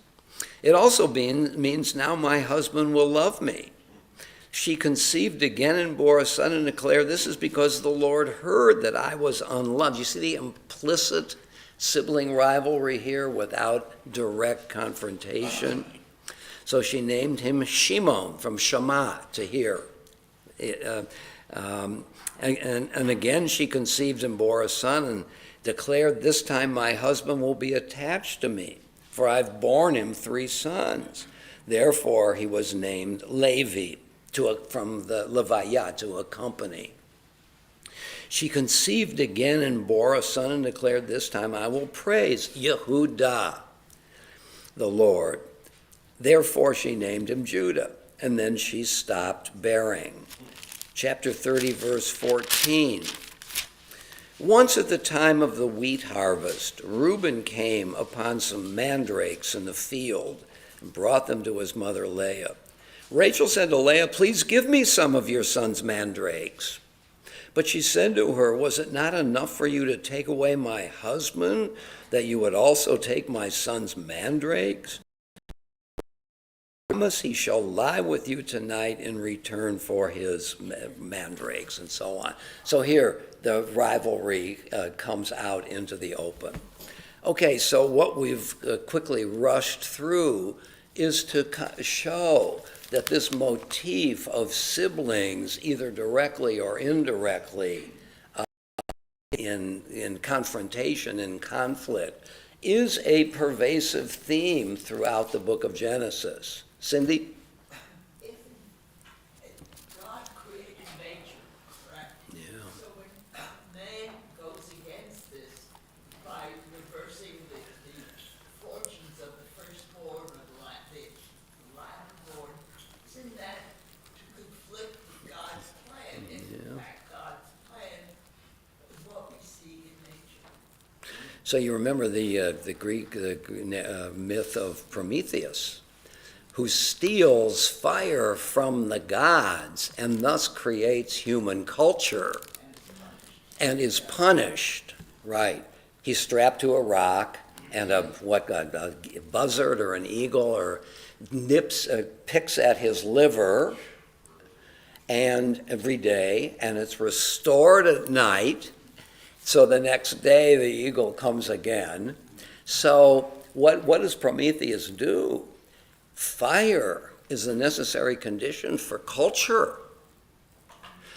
It also means now my husband will love me. She conceived again and bore a son and declared, this is because the Lord heard that I was unloved. You see the implicit sibling rivalry here without direct confrontation. So she named him Shimon, from Shema, to hear. And again she conceived and bore a son and declared, this time my husband will be attached to me, for I've borne him 3 sons. Therefore he was named Levi, from the Levayah, to accompany. She conceived again and bore a son and declared, this time I will praise Yehudah, the Lord. Therefore she named him Judah, and then she stopped bearing. Chapter 30, verse 14. Once at the time of the wheat harvest, Reuben came upon some mandrakes in the field and brought them to his mother Leah. Rachel said to Leah, please give me some of your son's mandrakes. But she said to her, was it not enough for you to take away my husband, that you would also take my son's mandrakes? Promise he shall lie with you tonight in return for his mandrakes, and so on. So here the rivalry comes out into the open. Okay, so what we've quickly rushed through is to show that this motif of siblings, either directly or indirectly, in confrontation and conflict, is a pervasive theme throughout the book of Genesis. Cindy? If God created nature, correct? Yeah. So when man goes against this by reversing the fortunes of the firstborn or the latter-born, isn't that to conflict with God's plan? And in fact, God's plan is what we see in nature. So you remember the Greek myth of Prometheus, who steals fire from the gods and thus creates human culture and is punished, right? He's strapped to a rock, and a buzzard or an eagle or picks at his liver, and every day, and it's restored at night. So the next day the eagle comes again. So what does Prometheus do? Fire is a necessary condition for culture.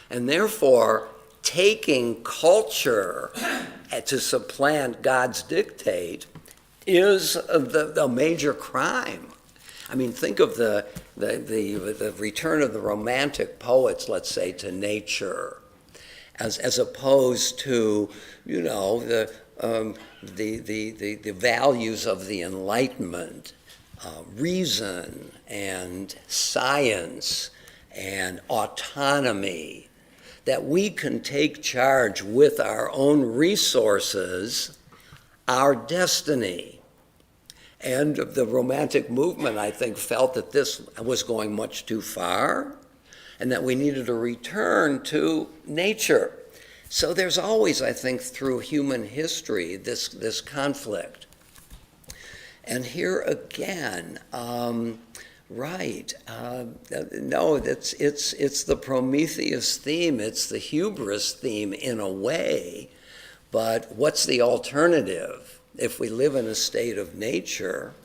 And therefore, taking culture to supplant God's dictate is the major crime. I mean, think of the return of the Romantic poets, let's say, to nature, as opposed to, the values of the Enlightenment. Reason and science and autonomy, that we can take charge with our own resources, our destiny. And the Romantic movement, I think, felt that this was going much too far and that we needed to return to nature. So there's always, I think, through human history, this conflict. And here again, no, it's the Prometheus theme, it's the hubris theme in a way, but what's the alternative? If we live in a state of nature,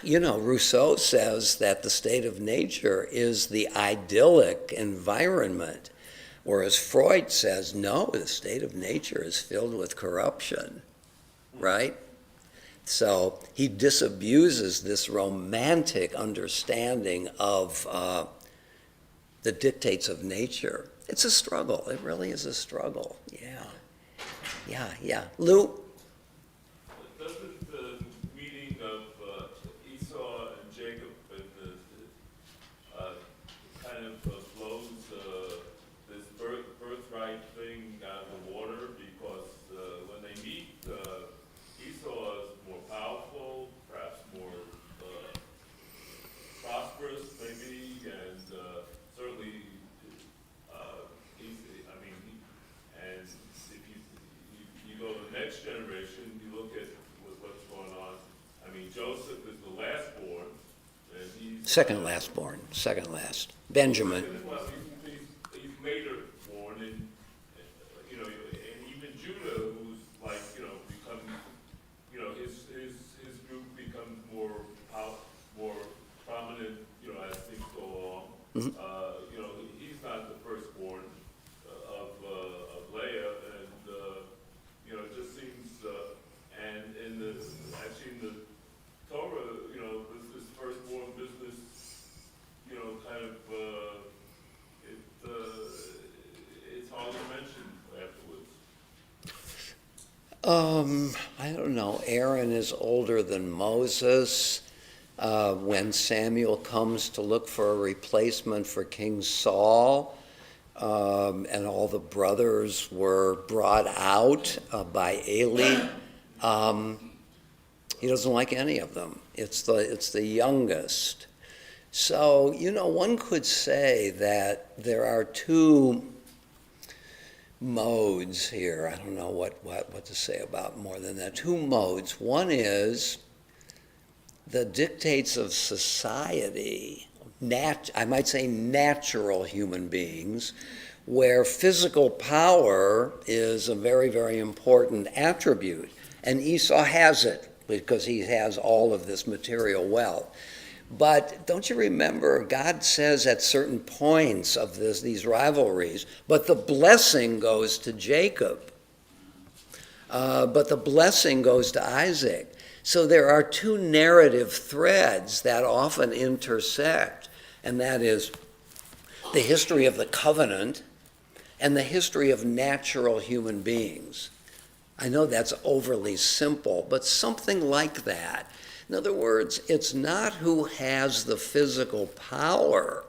Rousseau says that the state of nature is the idyllic environment, whereas Freud says, no, the state of nature is filled with corruption. Right? So he disabuses this romantic understanding of the dictates of nature. It's a struggle. It really is a struggle. Yeah. Lou? Doesn't the meeting of Esau and Jacob and kind of blows this birth Second last born, second last. Benjamin. Well, he's later born, and you know, and even Judah, who's like, becomes, his group becomes more prominent, as things go along. He's not the firstborn of Leah, and it just seems, and actually in the Torah, this firstborn business, kind of, it's hardly mentioned afterwards. I don't know. Aaron is older than Moses. When Samuel comes to look for a replacement for King Saul, and all the brothers were brought out by Eli, he doesn't like any of them. It's the youngest. So, one could say that there are two modes here. I don't know what to say about more than that. Two modes. One is the dictates of society, I might say natural human beings, where physical power is a very, very important attribute. And Esau has it because he has all of this material wealth. But don't you remember, God says at certain points of these rivalries, but the blessing goes to Jacob. But the blessing goes to Isaac. So there are two narrative threads that often intersect, and that is the history of the covenant and the history of natural human beings. I know that's overly simple, but something like that. In other words, it's not who has the physical power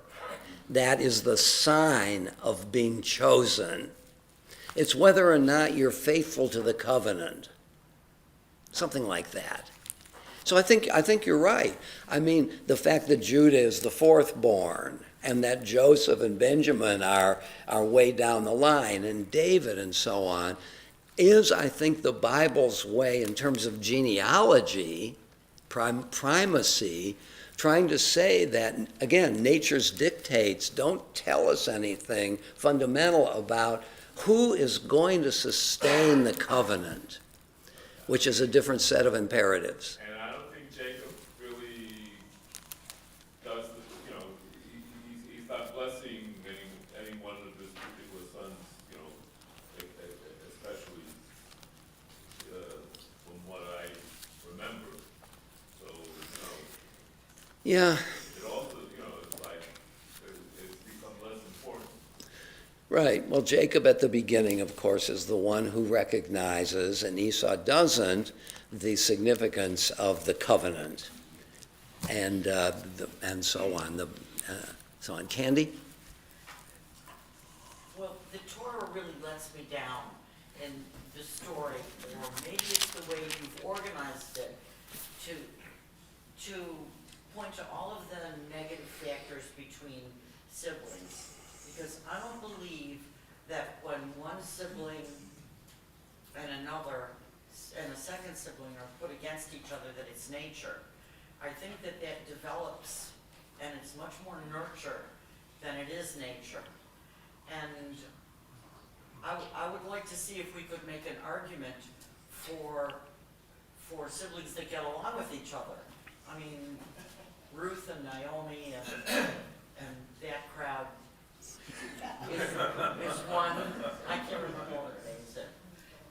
that is the sign of being chosen. It's whether or not you're faithful to the covenant. Something like that. So I think you're right. I mean, the fact that Judah is the fourth born and that Joseph and Benjamin are way down the line, and David and so on, is, I think, the Bible's way in terms of genealogy, primacy, trying to say that, again, nature's dictates don't tell us anything fundamental about who is going to sustain the covenant, which is a different set of imperatives. And I don't think Jacob really does, he's not blessing any one of his particular sons, especially from what I remember. So, Yeah. it also, it's like, it's become less important. Right. Well, Jacob at the beginning, of course, is the one who recognizes, and Esau doesn't, the significance of the covenant, and so on. So on. Candy? Well, the Torah really lets me down in the story, or maybe it's the way you've organized it, to point to all of the negative factors between siblings. Because I don't believe that when one sibling and a second sibling are put against each other, that it's nature. I think that develops, and it's much more nurture than it is nature. And I would like to see if we could make an argument for siblings that get along with each other. I mean, Ruth and Naomi and that crowd is one. I can't remember all their names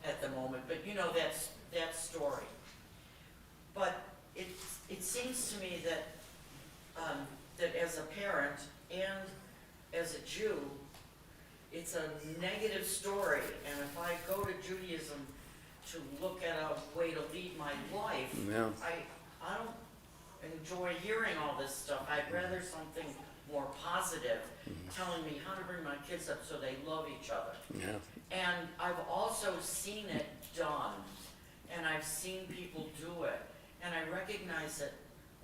at the moment, but that's that story. But it seems to me that that as a parent and as a Jew, it's a negative story. And if I go to Judaism to look at a way to lead my life, Yeah. I don't enjoy hearing all this stuff. I'd rather something more positive, telling me how to bring my kids up so they love each other. Yeah. And I've also seen it done, and I've seen people do it, and I recognize it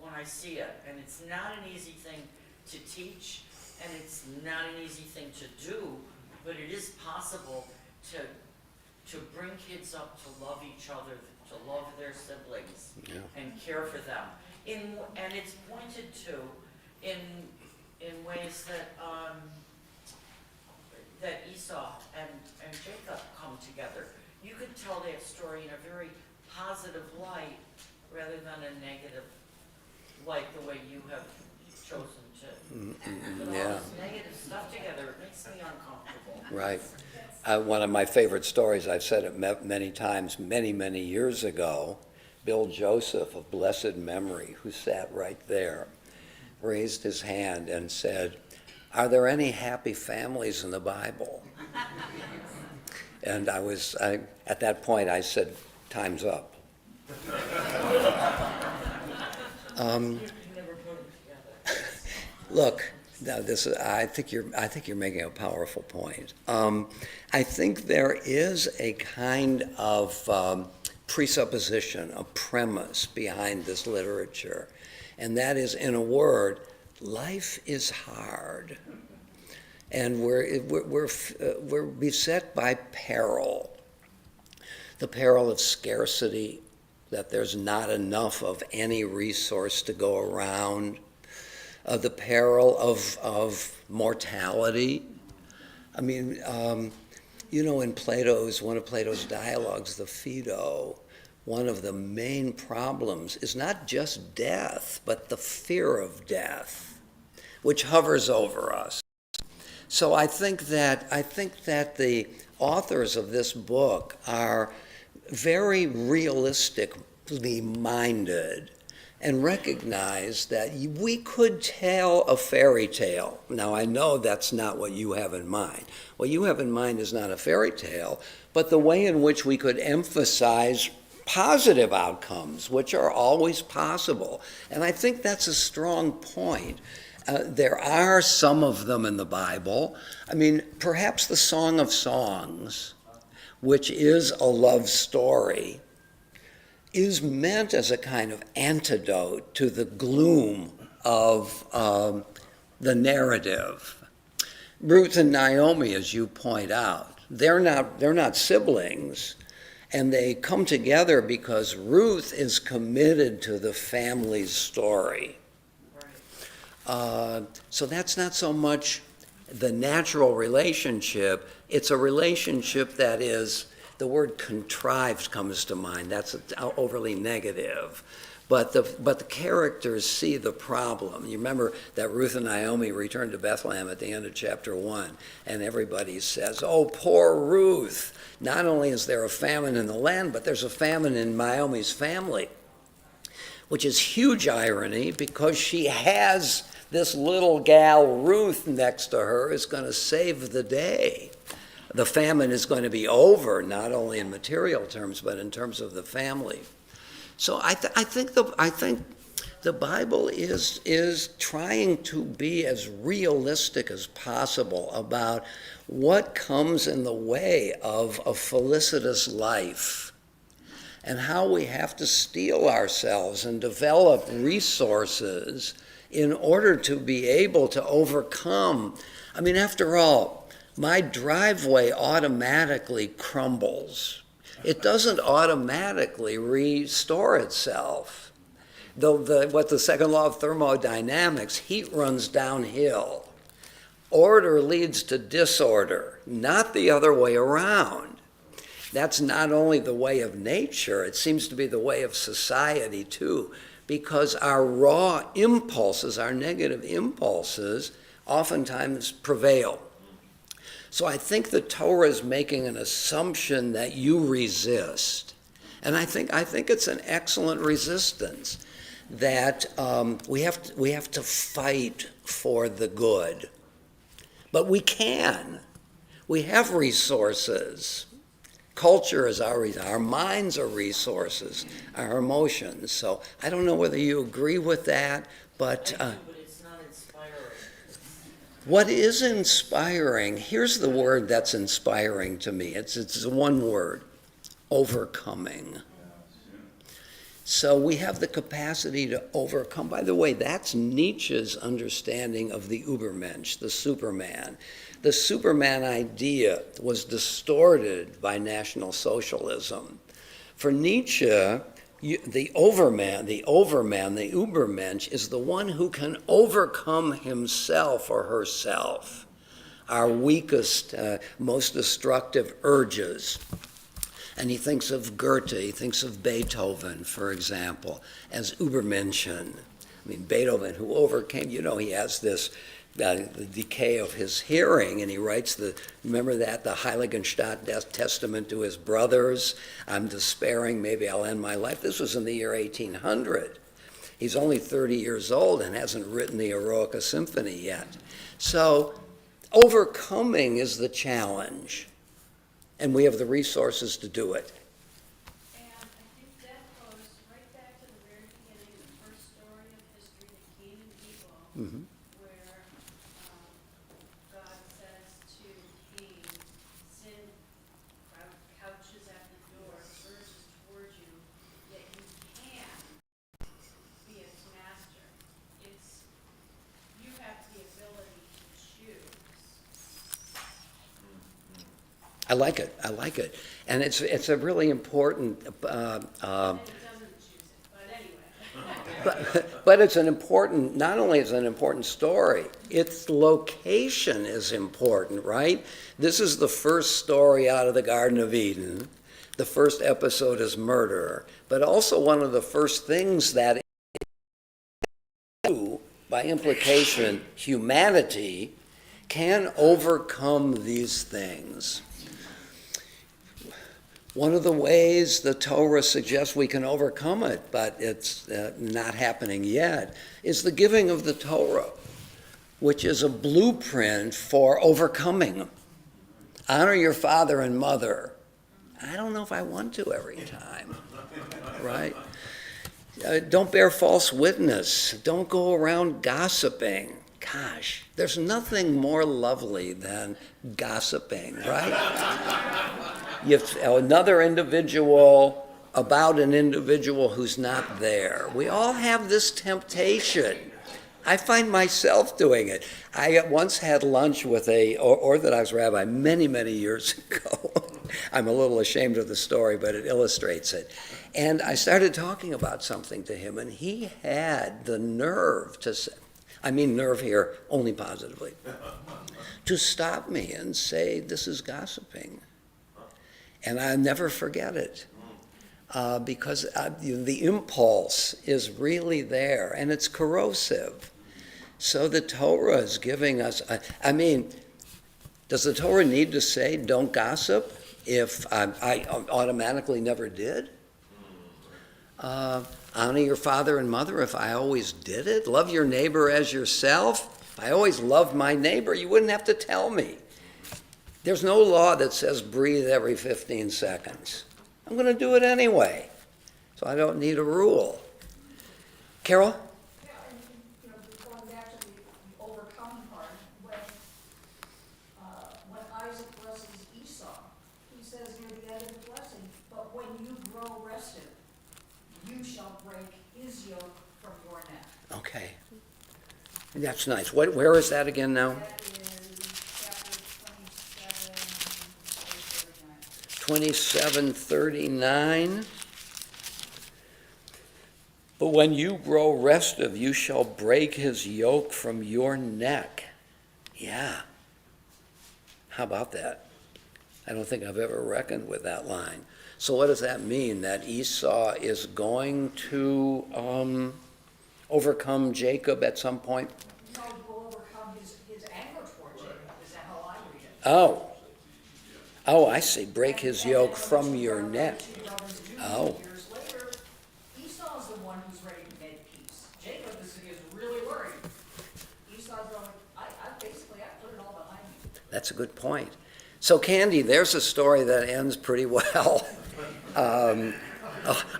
when I see it. And it's not an easy thing to teach, and it's not an easy thing to do, but it is possible to bring kids up to love each other, to love their siblings, Yeah. and care for them. And it's pointed to in ways that Esau and Jacob come together. You could tell that story in a very positive light rather than a negative light, the way you have chosen to. Put all yeah. this negative stuff together, it makes me uncomfortable. Right. One of my favorite stories, I've said it many times, many years ago, Bill Joseph of blessed memory, who sat right there, raised his hand and said, "Are there any happy families in the Bible?" And at that point I said, "Time's up." Never put them together. Look, now I think you're making a powerful point. I think there is a kind of presupposition, a premise behind this literature, and that is, in a word, life is hard, and we're beset by peril. The peril of scarcity, that there's not enough of any resource to go around. The peril of mortality. I mean, in one of Plato's dialogues, the Phaedo, one of the main problems is not just death, but the fear of death, which hovers over us. So I think that the authors of this book are very realistically minded and recognize that we could tell a fairy tale. Now, I know that's not what you have in mind. What you have in mind is not a fairy tale, but the way in which we could emphasize positive outcomes, which are always possible. And I think that's a strong point. There are some of them in the Bible. I mean, perhaps the Song of Songs, which is a love story, is meant as a kind of antidote to the gloom of the narrative. Ruth and Naomi, as you point out, they're not siblings, and they come together because Ruth is committed to the family's story. So that's not so much the natural relationship, it's a relationship that is, the word contrived comes to mind. That's overly negative. But the characters see the problem. You remember that Ruth and Naomi returned to Bethlehem at the end of chapter 1, and everybody says, "Oh, poor Ruth. Not only is there a famine in the land, but there's a famine in Naomi's family," which is huge irony because she has this little gal, Ruth, next to her is going to save the day. The famine is going to be over, not only in material terms, but in terms of the family. So I think the Bible is trying to be as realistic as possible about what comes in the way of a felicitous life and how we have to steel ourselves and develop resources in order to be able to overcome. I mean, after all, my driveway automatically crumbles. It doesn't automatically restore itself. What the second law of thermodynamics, heat runs downhill. Order leads to disorder, not the other way around. That's not only the way of nature, it seems to be the way of society too, because our raw impulses, our negative impulses, oftentimes prevail. So I think the Torah is making an assumption that you resist. And I think it's an excellent resistance, that we have to fight for the good. But we can. We have resources. Culture is our minds are resources, our emotions. So I don't know whether you agree with that, but But it's not inspiring. what is inspiring, here's the word that's inspiring to me. It's one word: overcoming. So we have the capacity to overcome. By the way, that's Nietzsche's understanding of the Übermensch, the Superman. The Superman idea was distorted by National Socialism. For Nietzsche, the overman, the Ubermensch, is the one who can overcome himself or herself, our weakest, most destructive urges. And he thinks of Goethe, he thinks of Beethoven, for example, as Übermenschen. I mean, Beethoven, who overcame, he has this, the decay of his hearing, and he writes remember that, the Heiligenstadt Testament to his brothers, I'm despairing, maybe I'll end my life. This was in the year 1800. He's only 30 years old and hasn't written the Eroica Symphony yet. So, overcoming is the challenge, and we have the resources to do it. And I think that goes right back to the very beginning, the first story of history, the Cain and Abel, where God says to Cain, sin couches at the door, urges towards you, yet you can be its master. You have the ability to choose. I like it. And it's a really important, And it doesn't choose it, but anyway. but it's an important, not only is it an important story, its location is important, right? This is the first story out of the Garden of Eden. The first episode is murder, but also one of the first things that, by implication, humanity can overcome these things. One of the ways the Torah suggests we can overcome it, but it's not happening yet, is the giving of the Torah, which is a blueprint for overcoming. Honor your father and mother. I don't know if I want to every time, right? Don't bear false witness. Don't go around gossiping. Gosh, there's nothing more lovely than gossiping, right? Another individual about an individual who's not there. We all have this temptation. I find myself doing it. I once had lunch with a Orthodox rabbi many, many years ago. I'm a little ashamed of the story, but it illustrates it. And I started talking about something to him, and he had the nerve to say, I mean nerve here only positively, to stop me and say, this is gossiping. And I'll never forget it, because the impulse is really there, and it's corrosive. So the Torah is giving us, does the Torah need to say don't gossip if I automatically never did? Honor your father and mother if I always did it? Love your neighbor as yourself? If I always loved my neighbor, you wouldn't have to tell me. There's no law that says breathe every 15 seconds. I'm going to do it anyway, so I don't need a rule. Carol? Yeah, and going back to the overcoming part, when Isaac blesses Esau, he says near the end of the blessing, but when you grow restive, you shall break his yoke from your neck. Okay. That's nice. Where is that again now? That is chapter 27, verse 27:39. But when you grow restive, you shall break his yoke from your neck. Yeah. How about that? I don't think I've ever reckoned with that line. So what does that mean? That Esau is going to overcome Jacob at some point? No, you will overcome his anger toward Jacob, is that how I read it? Oh, I see. Break his yoke from your neck. Oh. Years later, Esau's the one who's ready to make peace. Jacob is really worried. Esau's going, I put it all behind me. That's a good point. So, Candy, there's a story that ends pretty well,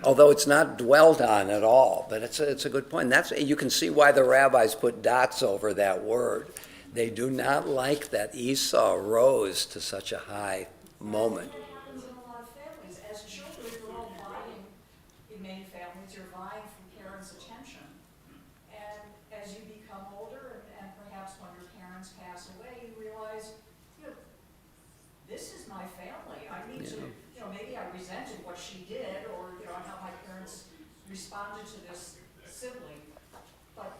although it's not dwelt on at all. But it's a good point. You can see why the rabbis put dots over that word. They do not like that Esau rose to such a high moment. It happens in a lot of families. As children, we're all vying, in many families, you're vying for parents' attention. And as you become older, and perhaps when your parents pass away, you realize, this is my family. I need to, maybe I resented what she did, or, how my parents responded to this sibling, but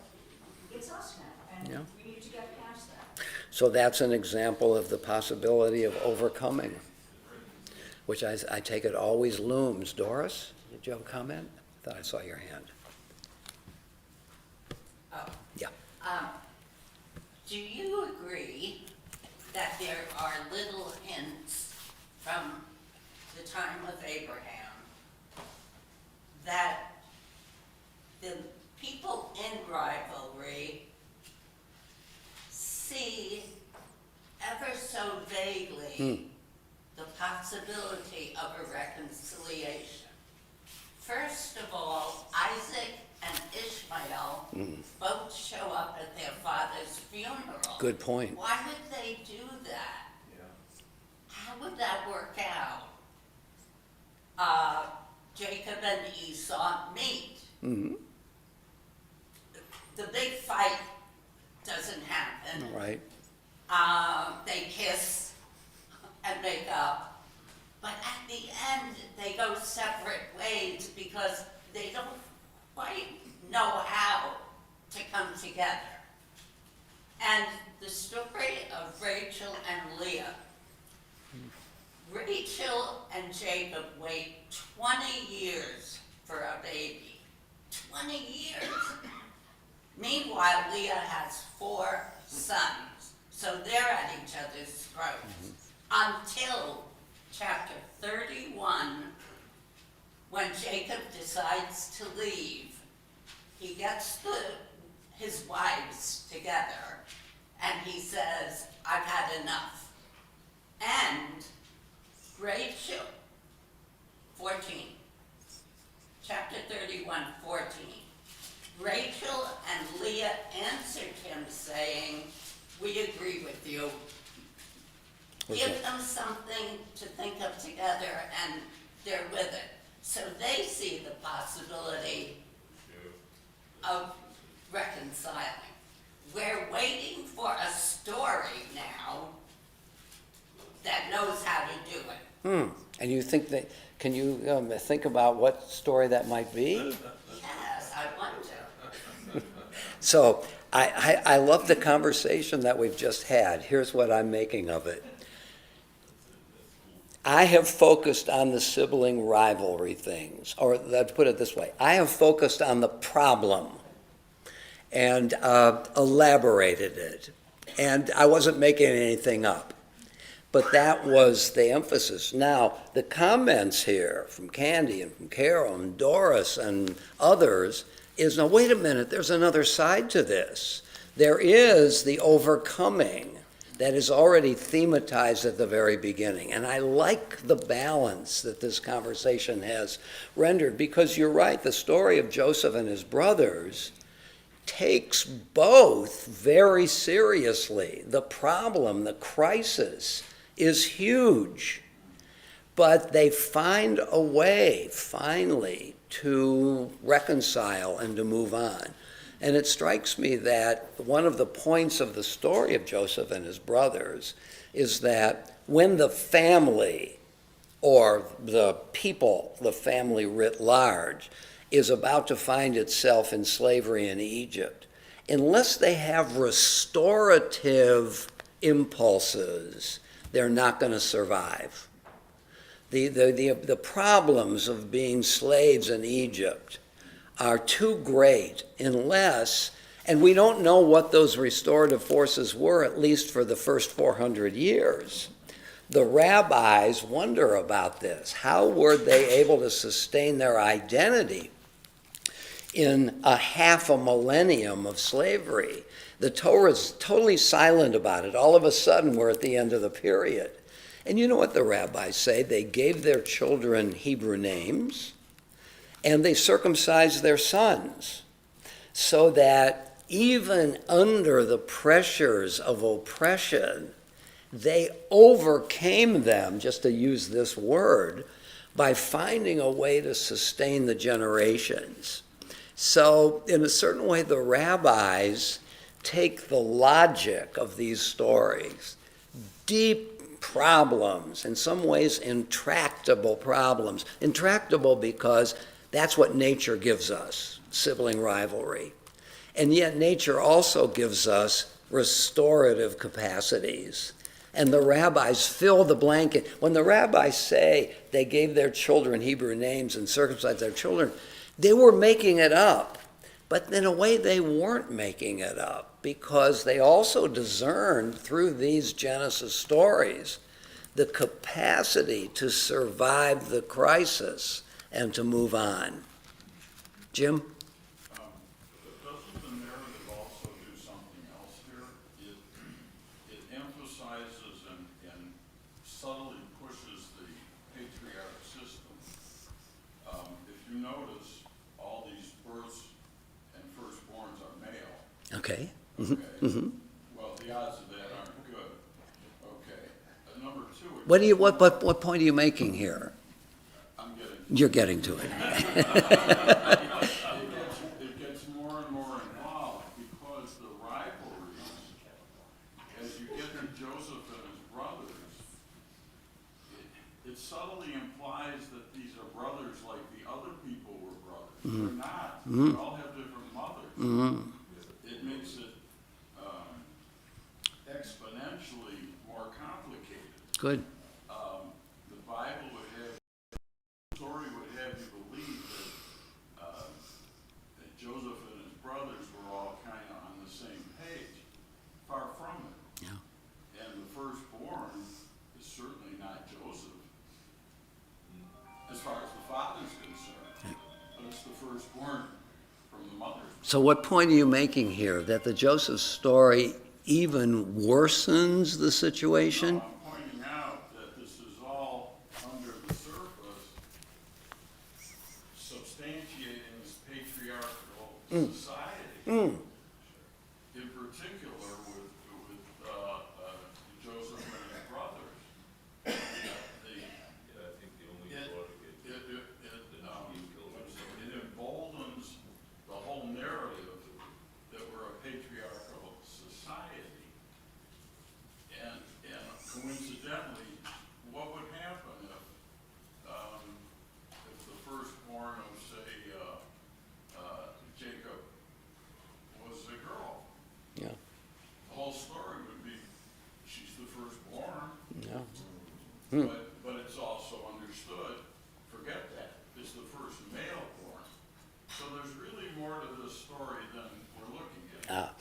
it's us now, Yeah. and we need to get past that. So that's an example of the possibility of overcoming, which I take it always looms. Doris, did you have a comment? I thought I saw your hand. Oh. Yeah. Do you agree that there are little hints from the time of Abraham that the people in rivalry see ever so vaguely the possibility of a reconciliation? First of all, Isaac and Ishmael both show up at their father's funeral. Good point. Why would they do that? How would that work out? Jacob and Esau meet. Mm-hmm. The big fight doesn't happen. Right. They kiss and make up. But at the end, they go separate ways because they don't quite know how to come together. And the story of Rachel and Leah. Rachel and Jacob wait 20 years for a baby. 20 years. Meanwhile, Leah has 4 sons, so they're at each other's throats. Until chapter 31, when Jacob decides to leave, he gets his wives together, and he says, I've had enough. And Rachel, 14, chapter 31, 14. Rachel and Leah answered him, saying, we agree with you. Give them something to think of together, and they're with it. So they see the possibility of reconciling. We're waiting for a story now that knows how to do it. And you think that, can you think about what story that might be? Yes, I want to. So I love the conversation that we've just had. Here's what I'm making of it. I have focused on the sibling rivalry things, or let's put it this way. I have focused on the problem and elaborated it. And I wasn't making anything up. But that was the emphasis. Now, the comments here from Candy and from Carol and Doris and others is, now wait a minute, there's another side to this. There is the overcoming that is already thematized at the very beginning. And I like the balance that this conversation has rendered, because you're right, the story of Joseph and his brothers takes both very seriously. The problem, the crisis, is huge, but they find a way, finally, to reconcile and to move on. And it strikes me that one of the points of the story of Joseph and his brothers is that when the family, or the people, the family writ large, is about to find itself in slavery in Egypt, unless they have restorative impulses, they're not going to survive. The problems of being slaves in Egypt are too great unless, and we don't know what those restorative forces were, at least for the first 400 years. The rabbis wonder about this. How were they able to sustain their identity in a half a millennium of slavery? The Torah is totally silent about it. All of a sudden, we're at the end of the period. And you know what the rabbis say? They gave their children Hebrew names, and they circumcised their sons, so that even under the pressures of oppression, they overcame them, just to use this word, by finding a way to sustain the generations. So in a certain way, the rabbis take the logic of these stories, deep problems, in some ways intractable problems. Intractable because That's what nature gives us, sibling rivalry. And yet nature also gives us restorative capacities. And the rabbis fill the blanket. When the rabbis say they gave their children Hebrew names and circumcised their children, they were making it up. But in a way, they weren't making it up, because they also discerned through these Genesis stories the capacity to survive the crisis and to move on. Jim? Doesn't the narrative also do something else here? It emphasizes and subtly pushes the patriarch system. If you notice, all these births and firstborns are male. Okay. Okay. Well, the odds of that aren't good. Okay. Number two. What point are you making here? I'm getting. You're getting to it. It gets more and more involved because the rivalries, as you get to Joseph and his brothers, it subtly implies that these are brothers like the other people were brothers. They're not. They all have different mothers. It makes it exponentially more complicated. Good. The Bible would have, the story would have you believe that Joseph and his brothers were all kind of on the same page. Far from it. Yeah. And the firstborn is certainly not Joseph, as far as the father's concerned. But it's the firstborn from the mother's. So what point are you making here? That the Joseph story even worsens the situation? No, I'm pointing out that this is all under the surface, substantiating this patriarchal society. In particular, with Joseph and his brothers. Yeah, I think the only daughter gets It emboldens the whole narrative that we're a patriarchal society. And coincidentally, what would happen if the firstborn of, say, Jacob was a girl? Yeah. The whole story would be, she's the firstborn. Yeah. But it's also understood, forget that, it's the first male born. So there's really more to this story than we're looking at.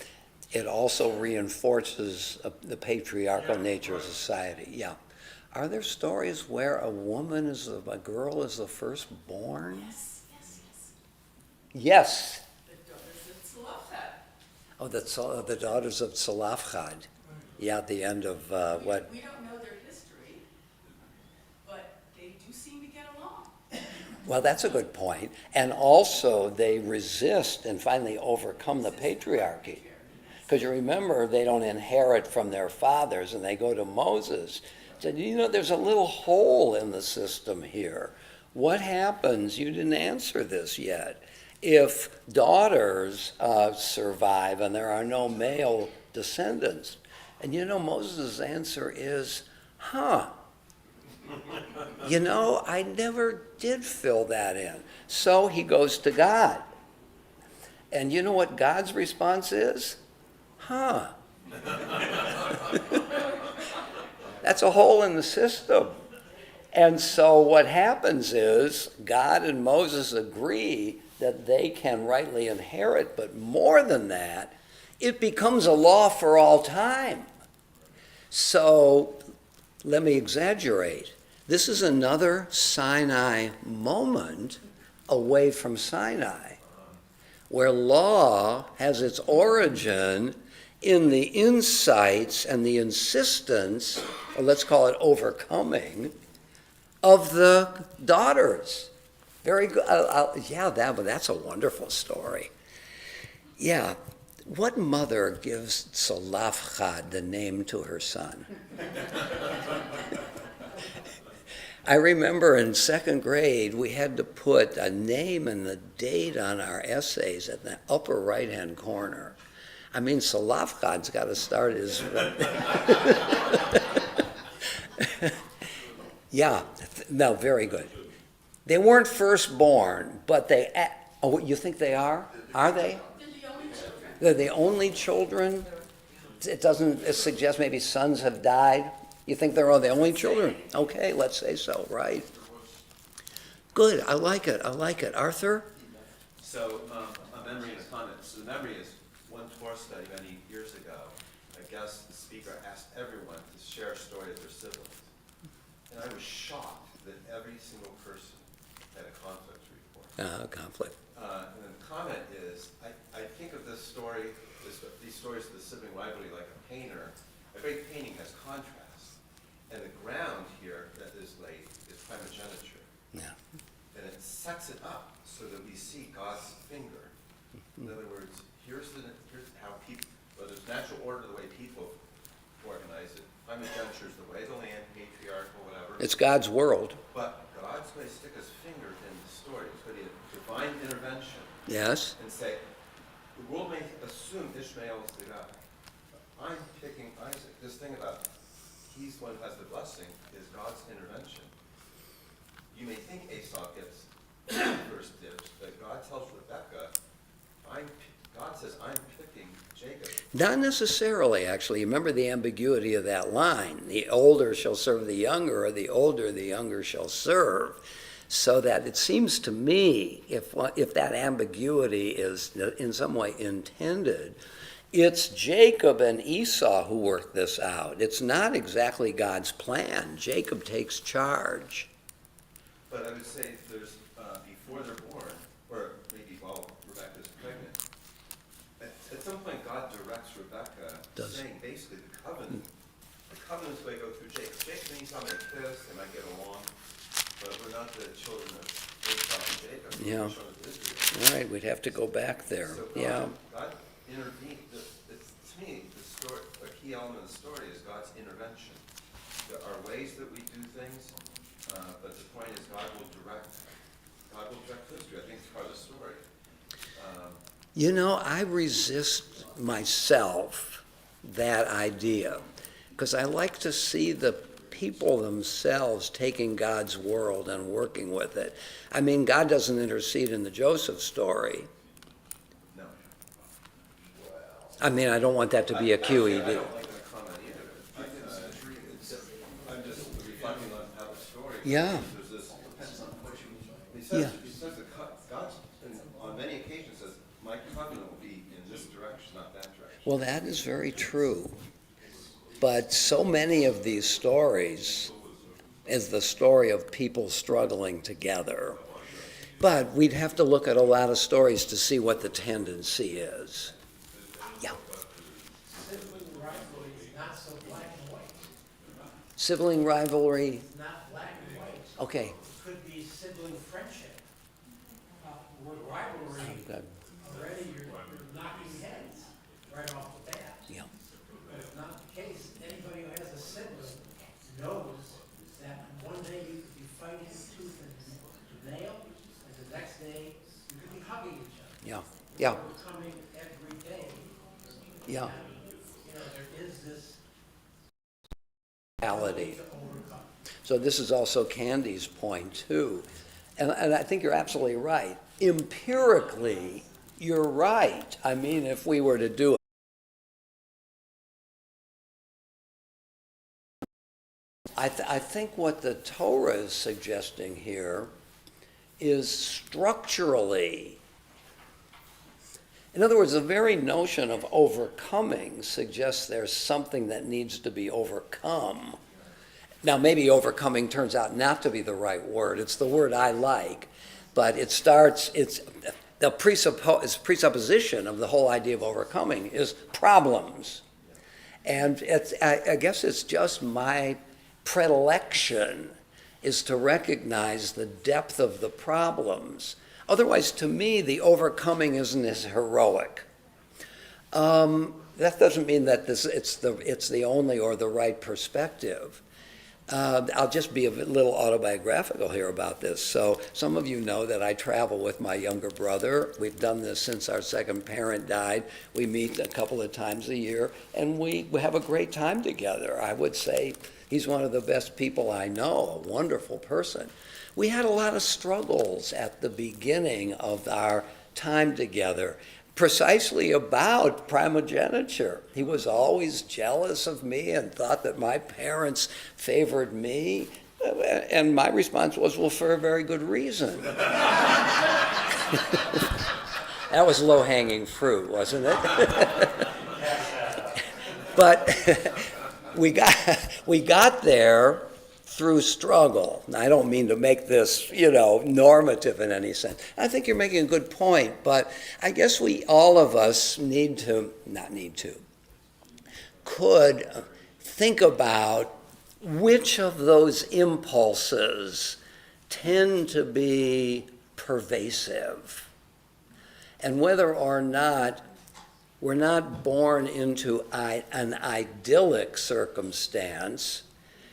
It also reinforces the patriarchal Yeah, nature of right. society. Yeah. Are there stories where a girl is the firstborn? Yes, yes, yes. Yes. The daughters of Zelophehad. Oh, the daughters of Zelophehad. Yeah, at the end of what? We don't know their history, but they do seem to get along. Well, that's a good point. And also, they resist and finally overcome the patriarchy. Because you remember, they don't inherit from their fathers, and they go to Moses. Said, there's a little hole in the system here. What happens? You didn't answer this yet. If daughters survive and there are no male descendants. And Moses' answer is, I never did fill that in. So he goes to God. And you know what God's response is? That's a hole in the system. And so what happens is God and Moses agree that they can rightly inherit, but more than that, it becomes a law for all time. So let me exaggerate. This is another Sinai moment away from Sinai, where law has its origin in the insights and the insistence, or let's call it overcoming, of the daughters. Very good. That's a wonderful story. Yeah. What mother gives Zelophehad the name to her son? I remember in second grade, we had to put a name and the date on our essays at the upper right-hand corner. I mean, Zelophehad's got to start his... Yeah, no, very good. They weren't firstborn, but oh, you think they are? Are they? They're the only children? It doesn't suggest maybe sons have died? You think they're all the only children? Okay, let's say so, right? Good, I like it, Arthur? So, a memory and a comment. So the memory is one Torah study many years ago. I guess the speaker asked everyone to share a story of their siblings. And I was shocked that every single person had a conflict to report. Conflict. And then the comment is, I think of this story, these stories of the sibling rivalry like a painter. A great painting has contrast. And the ground here that is laid is primogeniture. Yeah. And it sets it up so that we see God's finger. In other words, here's how people, whether it's natural order, the way people organize it, primogeniture is the way of the land, patriarchal, whatever. It's God's world. But God's going to stick his finger in the story. It's going to be a divine intervention. Yes. And say, the world may assume Ishmael is the guy. I'm picking Isaac. This thing about he's the one who has the blessing is God's intervention. You may think Esau gets first dibs, but God tells Rebekah, God says, I'm picking Jacob. Not necessarily, actually. Remember the ambiguity of that line. The older shall serve the younger, or the older the younger shall serve. So that it seems to me, if that ambiguity is in some way intended, it's Jacob and Esau who work this out. It's not exactly God's plan. Jacob takes charge. But I would say there's, before they're born, or maybe while Rebecca's pregnant, at some point God directs Rebecca, saying basically the covenant's going to go through Jacob. Jacob and Esau may kiss, they might get along, but we're not the children of Esau and Jacob. Yeah. We're the children of Israel. All right, we'd have to go back there. So God intervened. To me, the story, a key element of the story is God's intervention. There are ways that we do things, but the point is God will direct history. I think it's part of the story. I resist myself that idea because I like to see the people themselves taking God's world and working with it. I mean, God doesn't intercede in the Joseph story. No. I mean, I don't want that to be a QED. I don't like that comment either. I'm just reflecting on how the story. Yeah. There's this. He says that God, on many occasions, says, "My covenant will be in this direction, not that direction." Well, that is very true. But so many of these stories is the story of people struggling together. But we'd have to look at a lot of stories to see what the tendency is. Yeah. Sibling rivalry is not so black and white. Sibling rivalry. It's not black and white. Okay. It could be sibling friendship. With rivalry, Good. already you're knocking heads right off the bat. Yeah. But if not the case, anybody who has a sibling knows that one day you could be fighting tooth and nail, and the next day you could be hugging each other. Yeah. Yeah. Overcoming every day. Yeah. And, there is this Reality. to overcome. So this is also Candy's point too. And I think you're absolutely right. Empirically, you're right. I mean, if we were to do it, I think what the Torah is suggesting here is structurally. In other words, the very notion of overcoming suggests there's something that needs to be overcome. Now, maybe overcoming turns out not to be the right word. It's the word I like, but it's the presupposition of the whole idea of overcoming is problems. And I guess it's just my predilection is to recognize the depth of the problems. Otherwise, to me, the overcoming isn't as heroic. That doesn't mean that it's the only or the right perspective. I'll just be a little autobiographical here about this. So some of you know that I travel with my younger brother. We've done this since our second parent died. We meet a couple of times a year, and we have a great time together. I would say he's one of the best people I know, a wonderful person. We had a lot of struggles at the beginning of our time together, precisely about primogeniture. He was always jealous of me and thought that my parents favored me. And my response was, well, for a very good reason. That was low-hanging fruit, wasn't it? But we got there through struggle. I don't mean to make this, normative in any sense. I think you're making a good point, but I guess all of us could think about which of those impulses tend to be pervasive, and whether or not we're not born into an idyllic circumstance.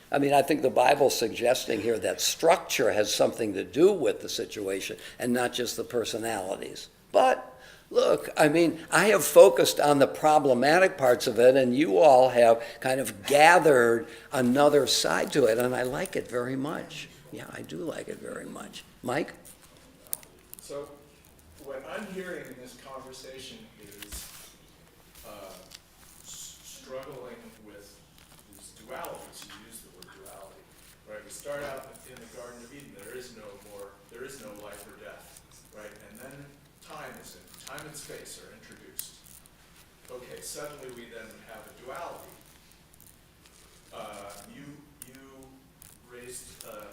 I mean, I think the Bible's suggesting here that structure has something to do with the situation and not just the personalities. But look, I mean, I have focused on the problematic parts of it, and you all have kind of gathered another side to it, and I like it very much. Yeah, I do like it very much. Mike? So what I'm hearing in this conversation is struggling with these dualities. You use the word duality, right? We start out in the Garden of Eden. There is no life or death, right? And then time and space are introduced. Okay, suddenly we then have a duality. You raised the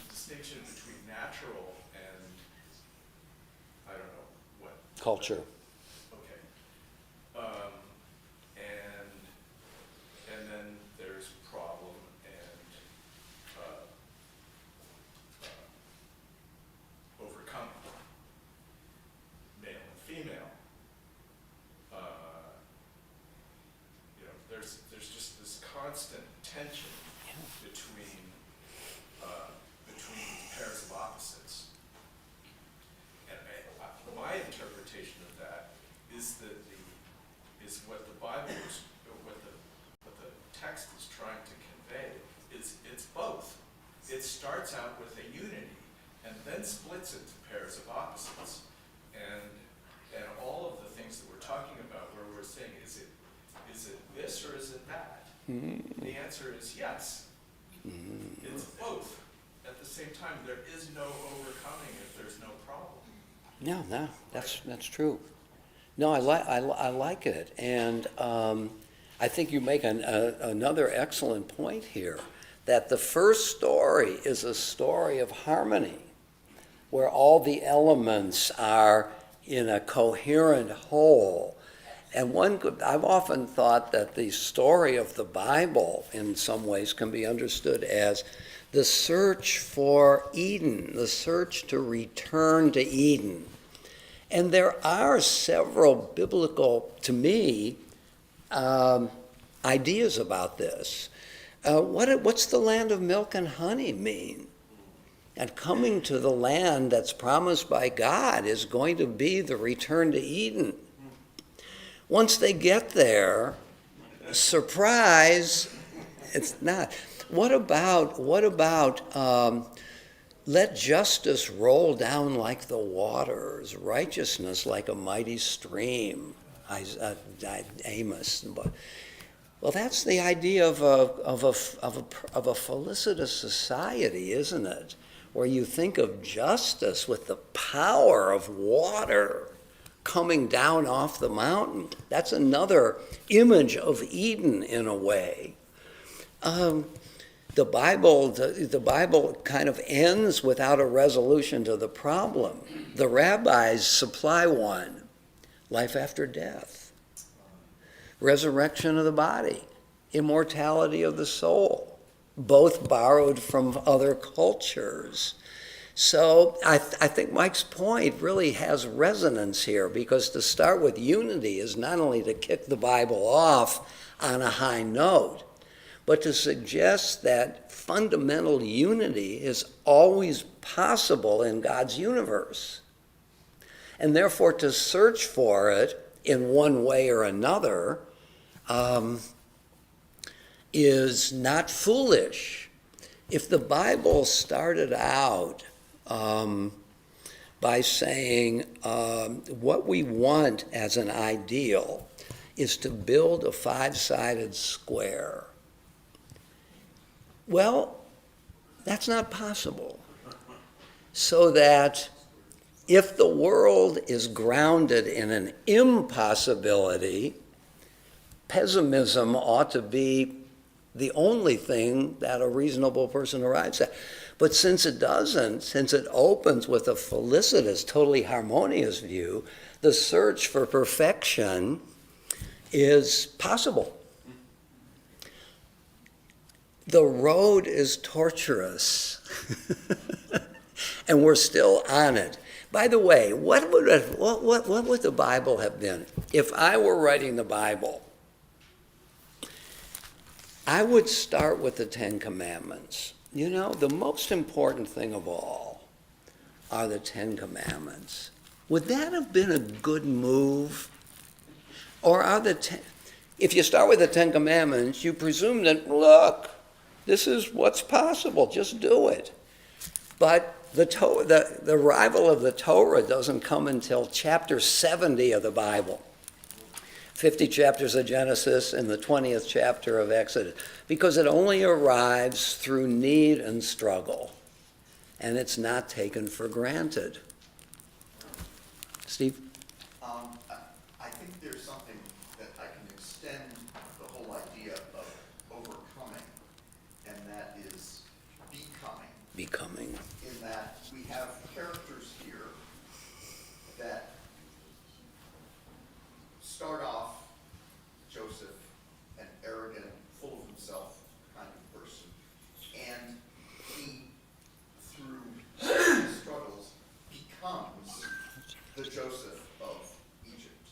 distinction between natural and I don't know what. Culture. Okay. And then there's problem and overcoming, male and female. There's just this constant tension between pairs of opposites. And my interpretation of that is that what the Bible is, what the text is trying to convey is it's both. It starts out with a unity and then splits into pairs of opposites. And all of the things that we're talking about where we're saying, is it this or is it that? Mm-hmm. The answer is yes. Mm-hmm. It's both. At the same time, there is no overcoming if there's no problem. No, that's true. No, I like it, and I think you make another excellent point here, that the first story is a story of harmony, where all the elements are in a coherent whole. And I've often thought that the story of the Bible, in some ways, can be understood as the search for Eden, the search to return to Eden. And there are several biblical, to me, ideas about this. What's the land of milk and honey mean? And coming to the land that's promised by God is going to be the return to Eden. Once they get there, surprise, it's not. What about let justice roll down like the waters, righteousness like a mighty stream? Amos. Well, that's the idea of a felicitous society, isn't it? Where you think of justice with the power of water coming down off the mountain. That's another image of Eden in a way. The Bible kind of ends without a resolution to the problem. The rabbis supply one: life after death, resurrection of the body, immortality of the soul, both borrowed from other cultures. So I think Mike's point really has resonance here, because to start with unity is not only to kick the Bible off on a high note, but to suggest that fundamental unity is always possible in God's universe. And therefore, to search for it in one way or another is not foolish. If the Bible started out by saying what we want as an ideal is to build a 5-sided square, well, that's not possible. So that if the world is grounded in an impossibility, pessimism ought to be the only thing that a reasonable person arrives at. But since it doesn't, since it opens with a felicitous, totally harmonious view, the search for perfection is possible. The road is torturous, and we're still on it. By the way, what would the Bible have been? If I were writing the Bible, I would start with the 10 Commandments. You know, the most important thing of all are the 10 Commandments. Would that have been a good move? Or are if you start with the 10 Commandments, you presume that, look, this is what's possible, just do it. But the arrival of the Torah doesn't come until chapter 70 of the Bible. 50 chapters of Genesis and the 20th chapter of Exodus, because it only arrives through need and struggle, and it's not taken for granted. Steve? I think there's something that I can extend the whole idea of overcoming, and that is becoming. Becoming. In that we have characters here that start off Joseph, an arrogant, full of himself kind of person, and he, through struggles, becomes the Joseph of Egypt,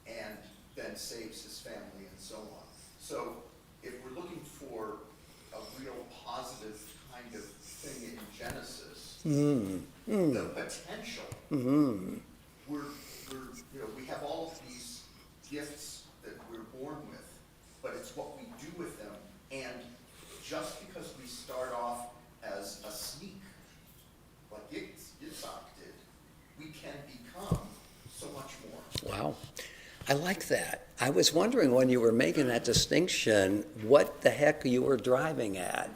and then saves his family and so on. So if we're looking for a real positive kind of thing in Genesis, the potential, we have all of these gifts that we're born with, but it's what we do with them. And just because we start off as a sneak, like Yitzhak did, we can become so much more. Wow. I like that. I was wondering when you were making that distinction, what the heck you were driving at.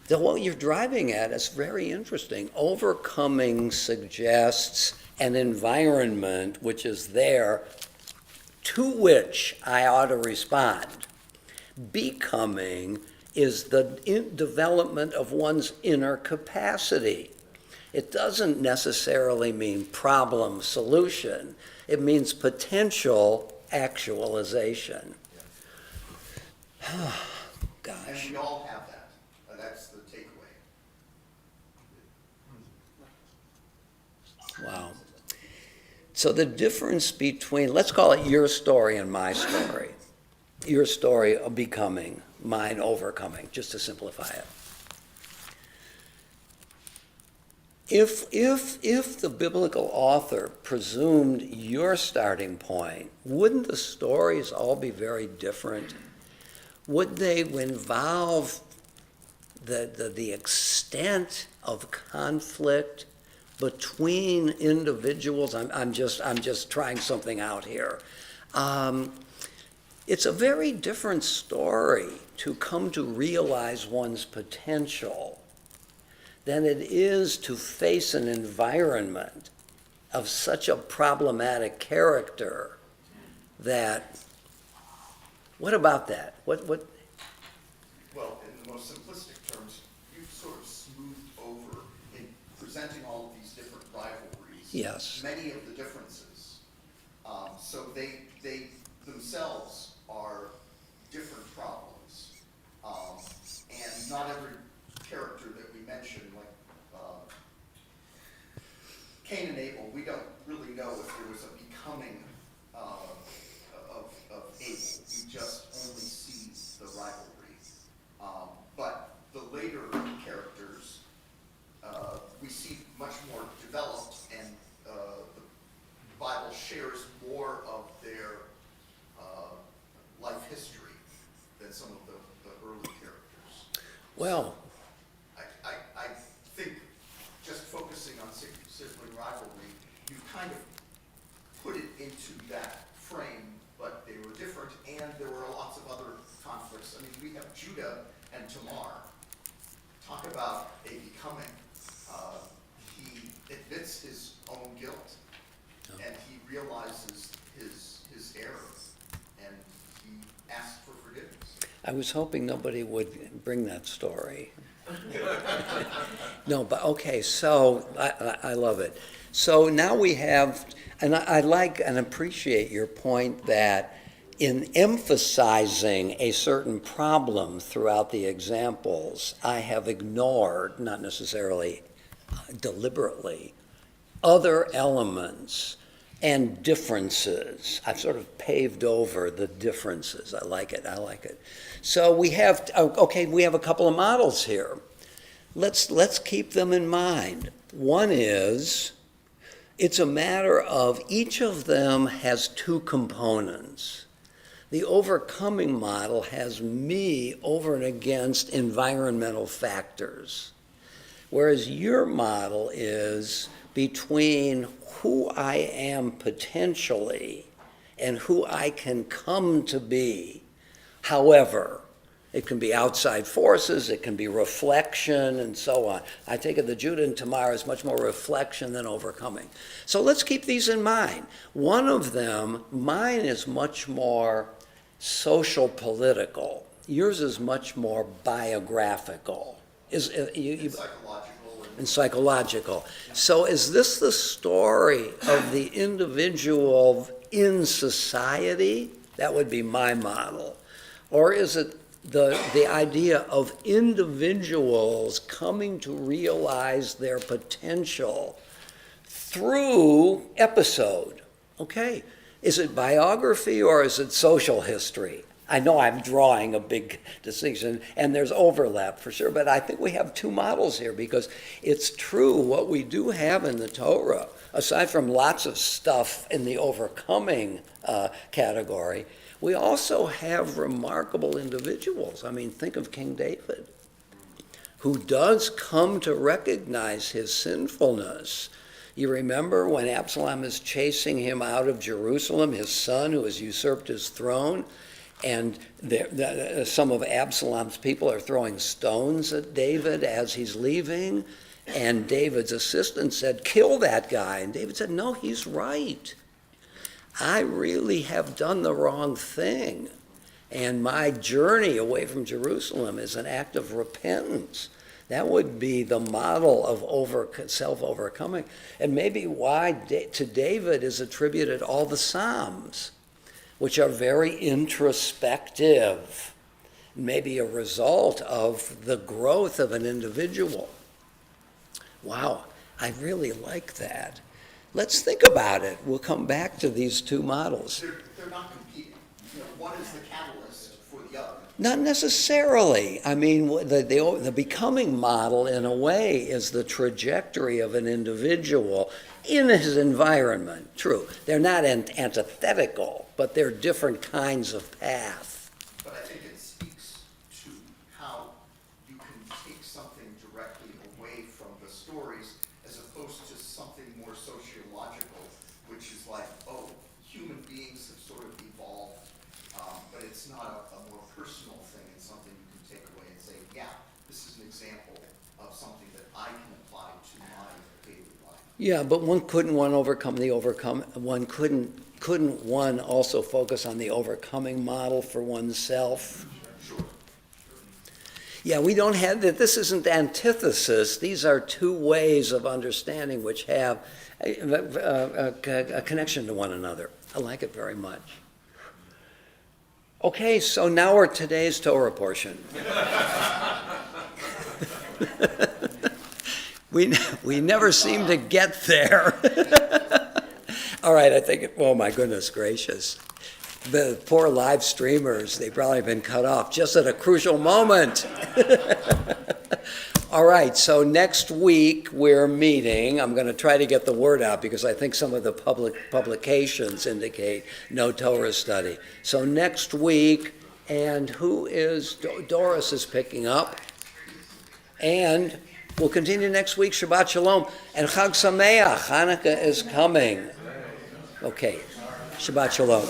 What you're driving at is very interesting. Overcoming suggests an environment which is there to which I ought to respond. Becoming is the development of one's inner capacity. It doesn't necessarily mean problem solution. It means potential actualization. Gosh. And we all have that. That's the takeaway. Wow. So the difference between, let's call it your story and my story. Your story of becoming, mine overcoming, just to simplify it. If the biblical author presumed your starting point, wouldn't the stories all be very different? Would they involve the extent of conflict between individuals? I'm just trying something out here. It's a very different story to come to realize one's potential than it is to face an environment of such a problematic character that, what about that? What? Well, in the most simplistic terms, you've sort of smoothed over in presenting all of these different rivalries. Yes. Many of the differences. So they themselves are different problems. And not every character that we mentioned, like Cain and Abel, we don't really know if there was a becoming of Abel. We just only see the rivalry. Well, I think just focusing on sibling rivalry, you kind of put it into that frame, but they were different, and there were lots of other conflicts. I mean, we have Judah and Tamar. Talk about a becoming. He admits his own guilt, and he realizes his error, and he asks for forgiveness. I was hoping nobody would bring that story. No, but okay, so I love it. So now we have, and I like and appreciate your point that in emphasizing a certain problem throughout the examples, I have ignored, not necessarily deliberately, other elements and differences. I've sort of paved over the differences. I like it. So we have, okay, we have a couple of models here. Let's keep them in mind. One is, it's a matter of each of them has two components. The overcoming model has me over and against environmental factors, whereas your model is between who I am potentially and who I can come to be. However, it can be outside forces, it can be reflection, and so on. I take it the Judah and Tamar is much more reflection than overcoming. So let's keep these in mind. One of them, mine is much more social political. Yours is much more biographical. Psychological. And psychological. So is this the story of the individual in society? That would be my model. Or is it the idea of individuals coming to realize their potential through episode? Okay. Is it biography or is it social history? I know I'm drawing a big distinction, and there's overlap for sure, but I think we have two models here because it's true what we do have in the Torah, aside from lots of stuff in the overcoming category, we also have remarkable individuals. I mean, think of King David, who does come to recognize his sinfulness. You remember when Absalom is chasing him out of Jerusalem, his son who has usurped his throne, and some of Absalom's people are throwing stones at David as he's leaving, and David's assistant said, "Kill that guy." And David said, "No, he's right. I really have done the wrong thing, and my journey away from Jerusalem is an act of repentance." That would be the model of self-overcoming, and maybe why to David is attributed all the Psalms, which are very introspective, maybe a result of the growth of an individual. Wow, I really like that. Let's think about it. We'll come back to these two models. They're not competing. One is the catalyst for the other. Not necessarily. I mean, the becoming model, in a way, is the trajectory of an individual in his environment. True. They're not antithetical, but they're different kinds of path. But I think it speaks to how you can take something directly away from the stories as opposed to something more sociological, which is like, oh, human beings have sort of evolved, but it's not a more personal thing. It's something you can take away and say, yeah, this is an example of something that I can apply to my daily life. Yeah, but couldn't one also focus on the overcoming model for oneself? Sure. Yeah, we don't have that. This isn't antithesis. These are two ways of understanding which have a connection to one another. I like it very much. Okay, so now we're today's Torah portion. We never seem to get there. All right, I think, oh my goodness gracious. The poor live streamers, they've probably been cut off just at a crucial moment. All right, so next week we're meeting. I'm going to try to get the word out because I think some of the publications indicate no Torah study. So next week, and who is, Doris is picking up. And we'll continue next week. Shabbat Shalom. And Chag Sameach. Hanukkah is coming. Okay. Shabbat Shalom.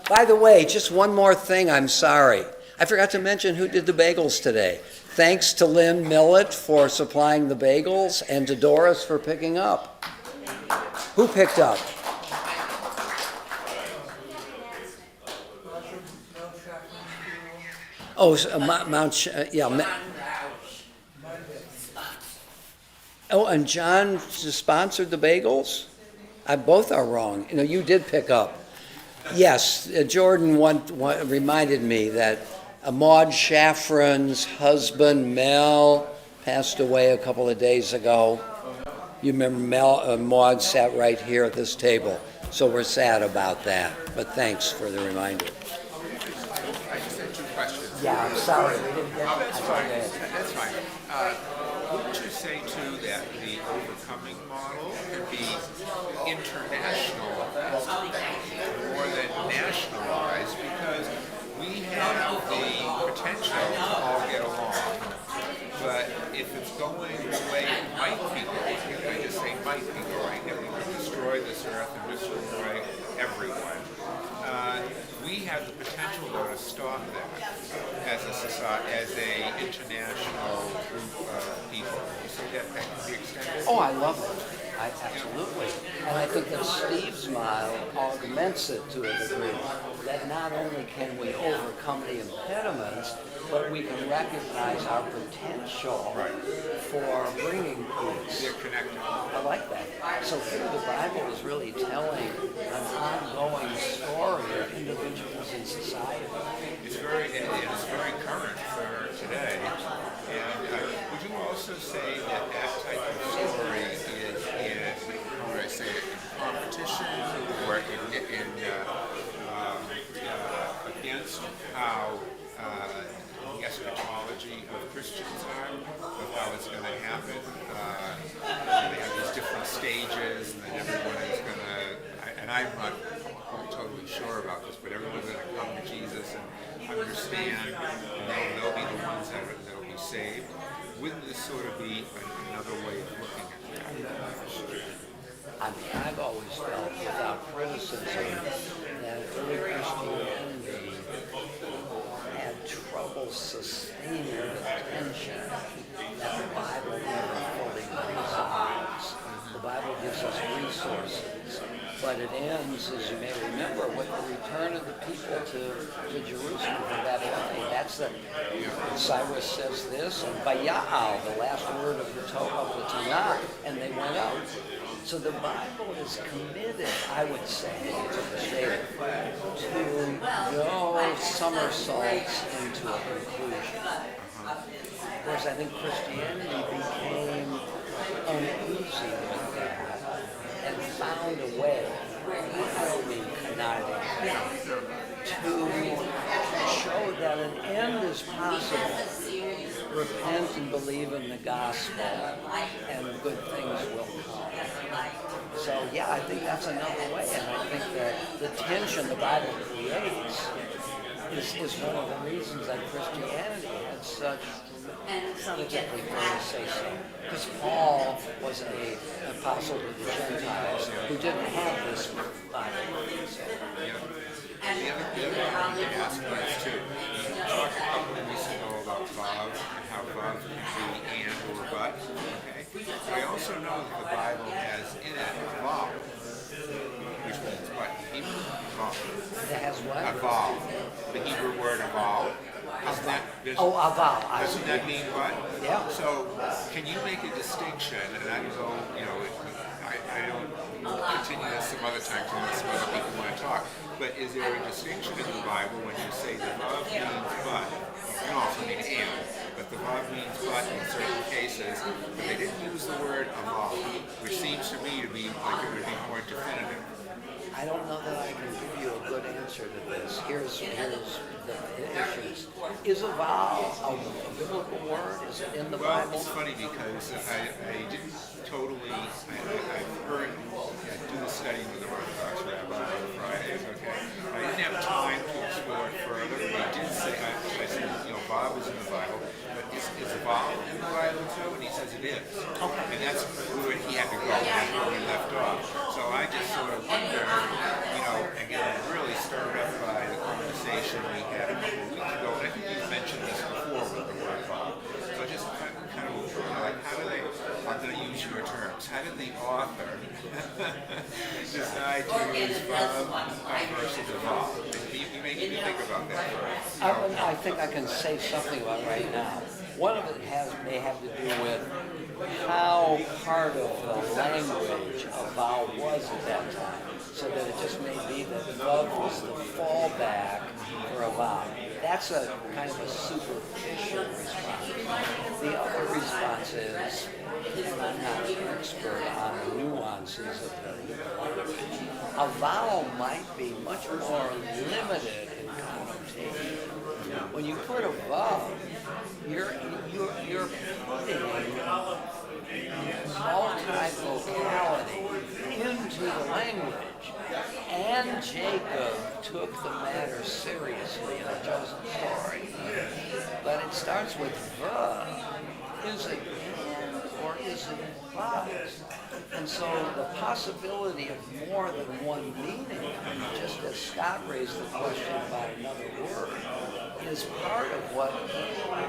By the way, just one more thing, I'm sorry. I forgot to mention who did the bagels today. Thanks to Lynn Millett for supplying the bagels and to Doris for picking up. Who picked up? Oh, Oh, and John sponsored the bagels? Both are wrong. You did pick up. Yes, Jordan reminded me that Maud Shafran's husband, Mel, passed away a couple of days ago. You remember Maud sat right here at this table, so we're sad about that. But thanks for the reminder. I just had two questions. Yeah, I'm sorry. We didn't get That's fine. That's fine. Wouldn't you say too that the overcoming model could be international more than nationalized, because we have the potential to all get along, but if it's going the way it might be going, and I just say might be going, and we could destroy this earth and destroy everyone, we have the potential though to stop that as a society, as a international group of people. You say that can be extended? Oh, I love it. Absolutely. And I think that Steve's model augments it to a degree, that not only can we overcome the impediments, but we can recognize our potential for bringing peace. They're connected. I like that. So here the Bible is really telling an ongoing story of individuals in society. It's very current for today. And would you also say that type of story is how would I say it, in competition or against how the eschatology of Christians are, of how it's going to happen? They have these different stages, and then everyone is going to, and I'm not totally sure about this, but everyone's going to come to Jesus and understand, and they'll be the ones that'll be saved. Wouldn't this sort of be another way of looking at that? I've always felt, without criticism, that early Christianity had trouble sustaining the tension that the Bible never fully resolves. The Bible gives us resources, but it ends, as you may remember, with the return of the people to Jerusalem for that day. That's Cyrus says this, and Bayal, the last word of the Tanakh, and they went out. So the Bible is committed, I would say, to go somersaults into a conclusion. Whereas I think Christianity became uneasy with that and found a way, I don't mean conniving, to show that an end is possible. Repent and believe in the gospel, and good things will come. So yeah, I think that's another way, and I think that the tension the Bible creates is one of the reasons that Christianity had such, it's not exactly fair to say so, because Paul was an apostle to the Gentiles who didn't have this Bible. So. The other thing to ask is too, you talked a couple of weeks ago about vav and how vav can be and or but, okay? But I also know that the Bible has in it vav, which means but in Hebrew, vav. It has what? A vav, the Hebrew word aval. Doesn't that, aval. Doesn't that mean what? Yeah. So can you make a distinction, and I go, I don't continue this some other time because some other people want to talk, but is there a distinction in the Bible when you say the vav means but? It can also mean and, but the vav means but in certain cases, but they didn't use the word aval, which seems to me to be like it would be more definitive. I don't know that I can give you a good answer to this. Here's the issues. Is aval a biblical word? Is it in the Bible? Well, it's funny because I didn't totally, I've heard, I do the study with the Orthodox Rabbi on Fridays, okay? I didn't have time to explore it further, but I did it is. And that's where he had to go, that's where we left off. So I just sort of wonder, again, it really started up by the conversation we had a couple of weeks ago, and I think you mentioned this before with the word Bob. So just kind of like, how do they, I'm going to use your terms, how did the author decide to use Bob versus evolve? You made me think about that first. I think I can say something about it right now. One of it may have to do with how part of the language a vowel was at that time, so that it just may be that love was the fallback for a vowel. That's a kind of a superficial response. The other response is, and I'm not an expert on the nuances of the language, a vowel might be much more limited in connotation. When you put a vowel, you're putting multi-vocality into the language. And Jacob took the matter seriously in the Joseph story. But it starts with the. Is it and or is it but? And so the possibility of more than one meaning, just as Scott raised the question about another word, is part of what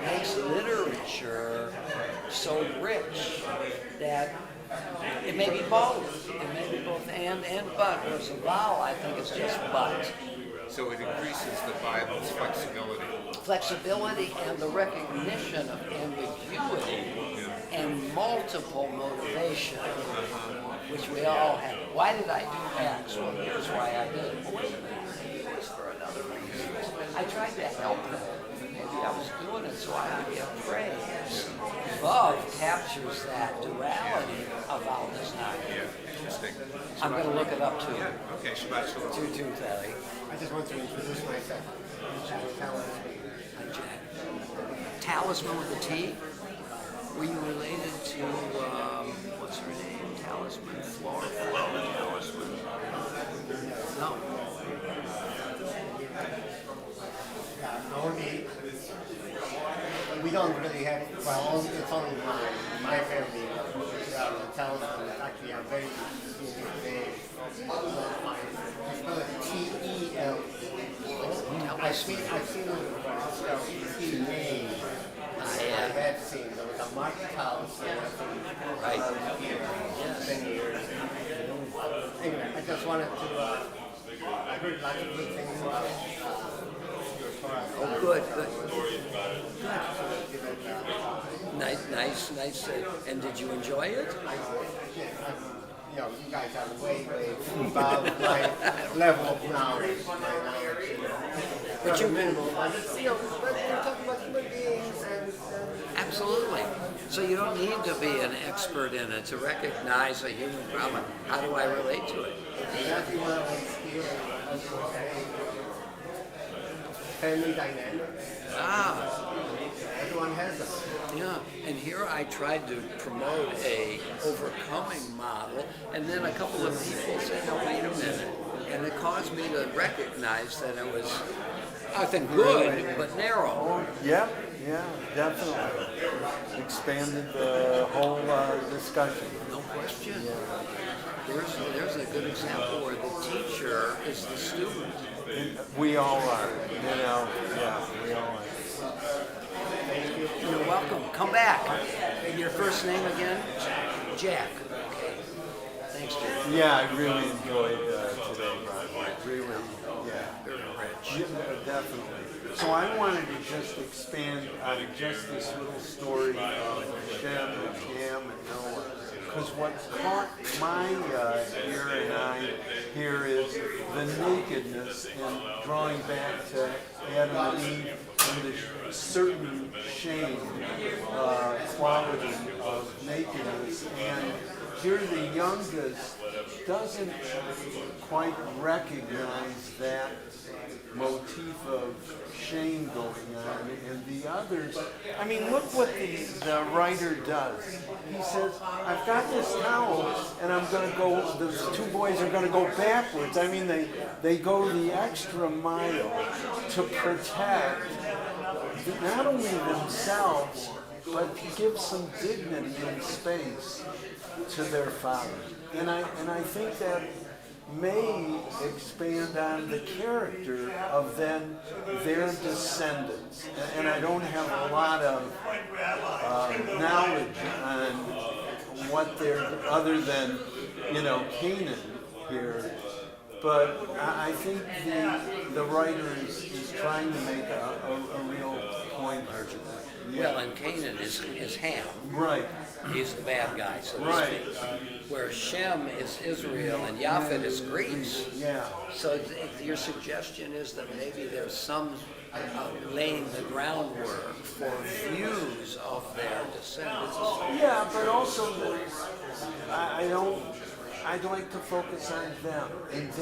makes literature so rich that it may be both. It may be both and but. Whereas a vowel, I think, is just but. So it increases the Bible's flexibility. Flexibility and the recognition of ambiguity and multiple motivation, which we all have. Why did I do X? Well, here's why I did it. Well, wait a minute, it was for another reason. I tried to help them. Maybe I was doing it so I could get praise. Love captures that duality of how does not. Yeah, interesting. I'm going to look it up too. Yeah, okay, Shabbat Shalom. Too, Telly. I just want to introduce myself. Jack. Talisman with a T? Were you related to, what's her name? Talisman? Flora? Talisman? No. Only, we don't really have, well, it's only my family. The Talisman actually a very unique name. It's spelled T-E-L. I've seen it spelled T-A. I had seen, there was a Mark Talisman, I think, 10 years. Anyway, I just wanted to, I heard lots of good things about your Torah. Oh, good. Nice. And did you enjoy it? You guys are way above my level of knowledge. But you minimal. But we're talking about human beings and absolutely. So you don't need to be an expert in it to recognize a human problem. How do I relate to it? exactly what I was here. Family dynamics. Everyone has them. Yeah, and here I tried to promote a overcoming model, and then a couple of people said, "No, wait a minute," and it caused me to recognize that it was, I think, good but narrow. Yeah, definitely. Expanded the whole discussion. No question. There's a good example where the teacher is the student. We all are, we all are. You're welcome. Come back. Your first name again? Jack. Okay. Thanks, Jack. Yeah, I really enjoyed today, Brian. Really, Very rich. yeah, definitely. So I wanted to just expand on just this little story of Shem and Ham and Noah. Because what caught my ear and eye here is the nakedness and drawing back to Adam and Eve and the certain shame quality of nakedness. And here the youngest doesn't quite recognize that motif of shame going on, and the others, I mean, look what the writer does. He says, I've got this towel, and I'm going to go, the two boys are going to go backwards. I mean, they go the extra mile to protect not only themselves, but give some dignity and space to their father. And I think that may expand on the character of then their descendants. And I don't have a lot of knowledge on what they're, other than, Canaan here. But I think the writer is trying to make a real point. Well, and Canaan is Ham. Right. He's the bad guy, so to Right. speak. Where Shem is Israel and Japhet is Greece. Yeah. So your suggestion is that maybe there's some laying the groundwork for views of their descendants. Yeah, but also I'd like to focus on them and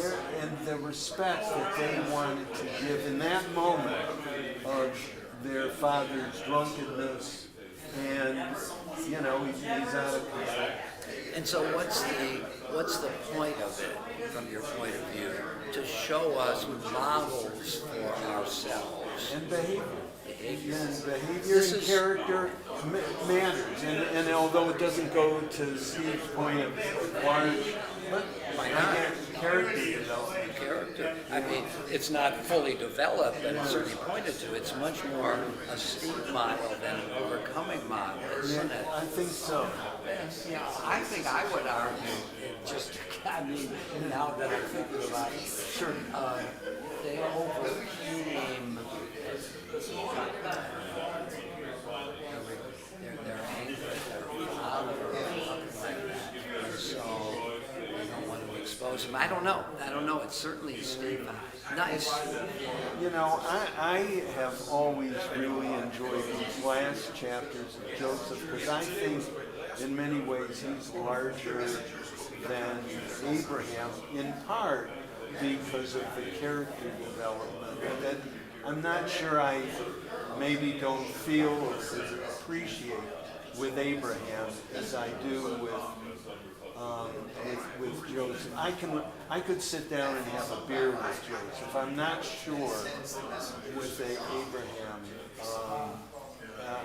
the respect that they wanted to give in that moment of their father's drunkenness, and he's out of control. And so what's the point of it, from your point of view, to show us models for ourselves? And behavior. Behavior. And behavior and character matters. And although it doesn't go to Steve's point of large, but Why not? Character development. Character. I mean, it's not fully developed, but it's certainly pointed to. It's much more a Steve model than an overcoming model, isn't it? I think so. Yeah, I think I would argue, now that I'm thinking about it, Sure. they overcame, they're angry at their father or something like that. And so they don't want to expose him. I don't know. It's certainly Steve. Nice. I have always really enjoyed these last chapters of Joseph, because I think in many ways he's larger than Abraham, in part because of the character development. And that I'm not sure I maybe don't feel or appreciate with Abraham as I do with Joseph. I could sit down and have a beer with Joseph. I'm not sure with Abraham.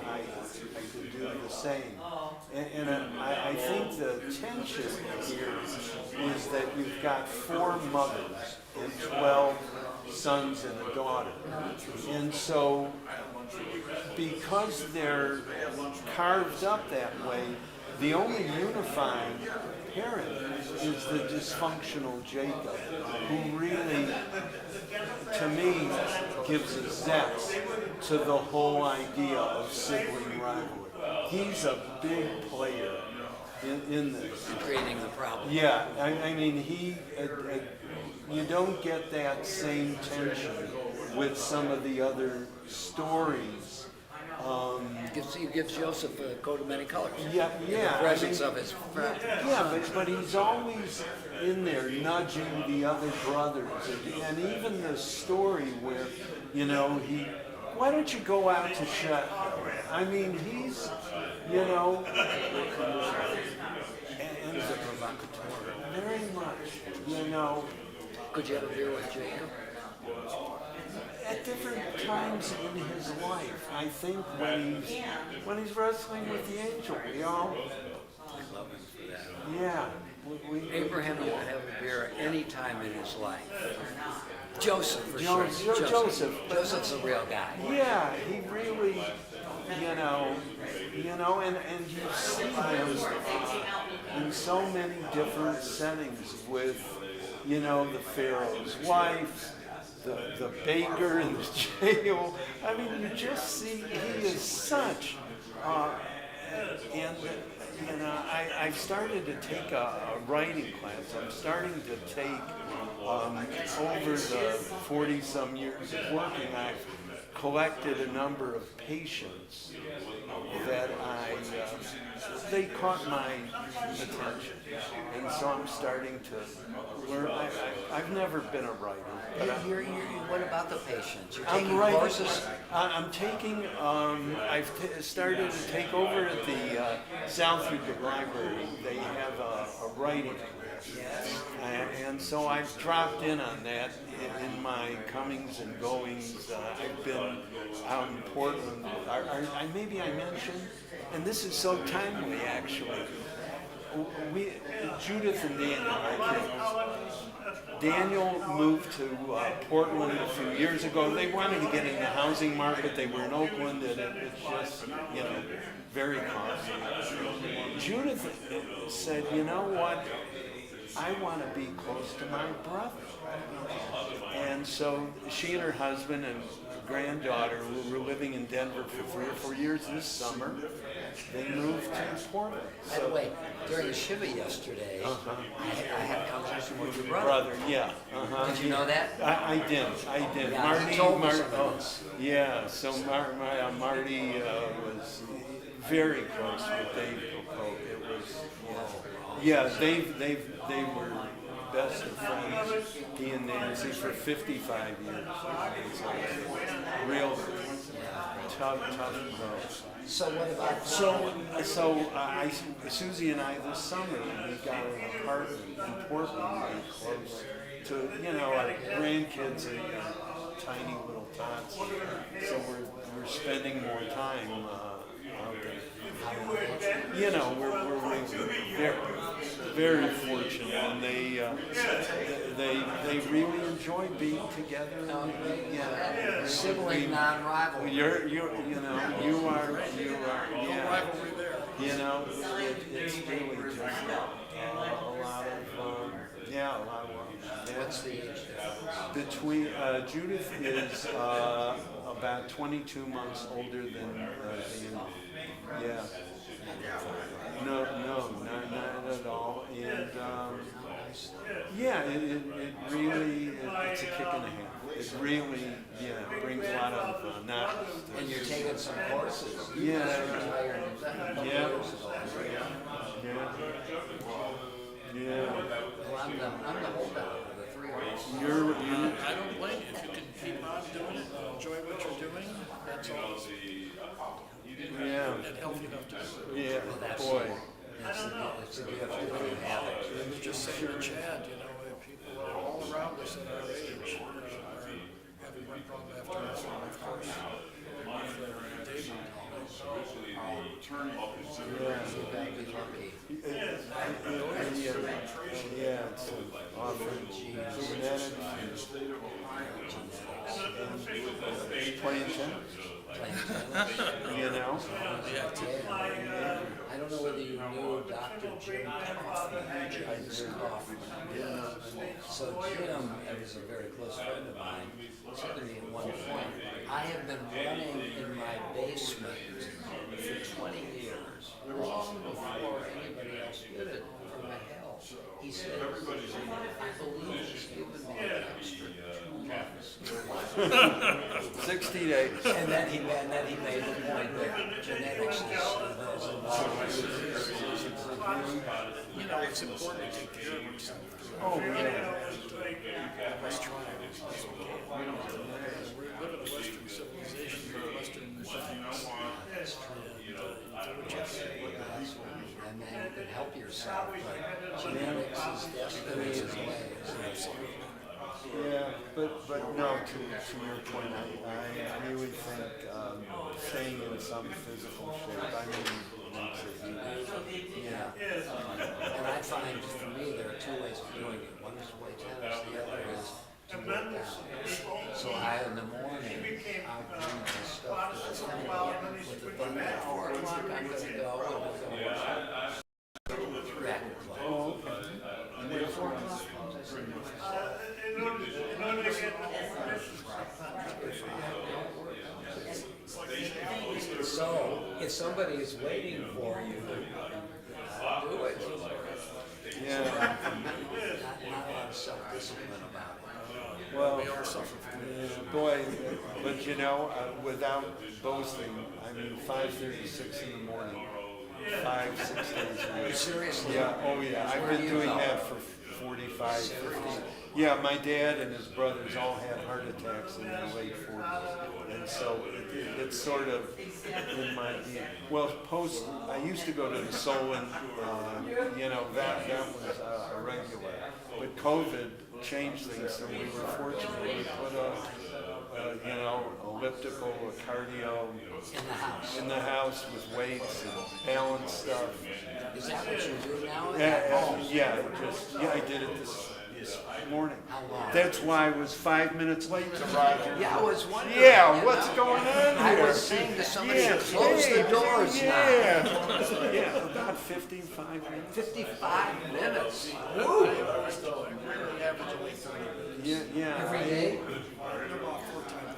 I could do the same. And I think the tension here is that you've got 4 mothers and 12 sons and a daughter. And so, because they're carved up that way, the only unifying parent is the dysfunctional Jacob, who really, to me, gives a zest to the whole idea of sibling rivalry. He's a big player in this. Creating the problem. Yeah, I mean, you don't get that same tension with some of the other stories. He gives Joseph a coat of many colors. Yeah. In the presence of his friend. Yeah, but he's always in there nudging the other brothers, and even the story where, why don't you go out to Shechem? I mean, he's, and He's a provocateur. very much, Could you have a beer with Jacob? at different times in his life. I think when he's wrestling with the angel, we all, I love him for that. yeah. Abraham, you could have a beer any time in his life. Joseph, for sure. Joseph. Joseph's a real guy. Yeah, he really, and you see him in so many different settings with, the Pharaoh's wife, the baker in the jail. I mean, you just see he is such, I've started to take a writing class. I'm starting to take, over the 40-some years of working, I've collected a number of patients that they caught my attention. And so I'm starting to learn. I've never been a writer. But What about the patients? You're I'm taking writing. courses? I'm taking. I've started to take over at the South Euclid Library. They have a writing class. Yes. And so I've dropped in on that in my comings and goings. I've been out in Portland, maybe I mentioned, and this is so timely actually. Judith and Daniel, our kids. Daniel moved to Portland a few years ago. They wanted to get in the housing market. They were in Oakland, and it's just, very costly. Judith said, you know what? I want to be close to my brother. And so she and her husband and granddaughter, who were living in Denver for 3 or 4 years this summer, they moved to Portland. By the way, during the Shiva yesterday, I had a conversation with your brother. Yeah. Did you know that? I did. Yeah, Marty, he told me some of this. yeah. So Marty was very close with Dave Cope. It was, yeah. They were best of friends. He and Nancy for 55 years. So real tough growth. So what about? Susie and I this summer we got an apartment in Portland, very close to our grandkids are tiny little tots, so we're spending more time out there. We're really very fortunate, and they really enjoy being together. Sibling non-rivalry. You are. No rivalry there. It's really just a lot of fun. What's the age difference? Between Judith is about 22 months older than Daniel. Yeah. No, not at all. And it really it's a kick in the hand. It really brings a lot of knowledge. And you're taking some courses. Yeah. Well, I'm the holdout of the three of us. I don't blame you. If you can keep on doing it, enjoy what you're doing, that's all. And healthy enough to do it. Yeah, boy. It's a gift if you have it. I was just saying to Chad, people all around us at our age are having one problem after another. Of course, David, You gotta be lucky. It's often genetics and playing tennis. I don't know whether you knew Dr. Jim Kaufman. So Jim is a very close friend of mine. Said to me at one point, I have been running in my basement for 20 years, long before anybody else did it, for my health. He said, I believe it's given me an extra 2 months. 60 days. And then he made the point that genetics is involved. it's important to take care of yourself. Oh, yeah. Let's try it as best we can. We live in a Western civilization, Western science. And then you can help yourself, but genetics is destiny as well. Yeah, but no, to your point, I really think staying in some physical shape, makes it easy. And I find for me there are 2 ways of doing it. One is to play tennis, the other is to work out. So in the morning, I'll bring my stuff to the tennis with the thunder at 4 o'clock. I'm going to go racket club. Oh, okay. And then at 4 o'clock comes, I say, so, if somebody is waiting for you, do it. Yeah. Not a lot of self-discipline about it. Well, boy, but without boasting, 5:36 in the morning, 5-6 days a week. Seriously? Yeah, oh yeah, I've been doing that for 45, 50. Yeah, my dad and his brothers all had heart attacks in their late 40s, and so it's sort of in my DNA. Well, I used to go to the Solon, that was a regular, but COVID changed things, so we were fortunate. We put a elliptical or cardio In the house. in the house with weights and balance stuff. Is that what you do now? I did it this morning. How long? That's why I was 5 minutes late to Roger. Yeah, I was wondering. Yeah, you what's know? going on I here? was saying to somebody, Yeah, close the doors now. Yeah, about 55 minutes. 55 minutes. Yeah. Every day? About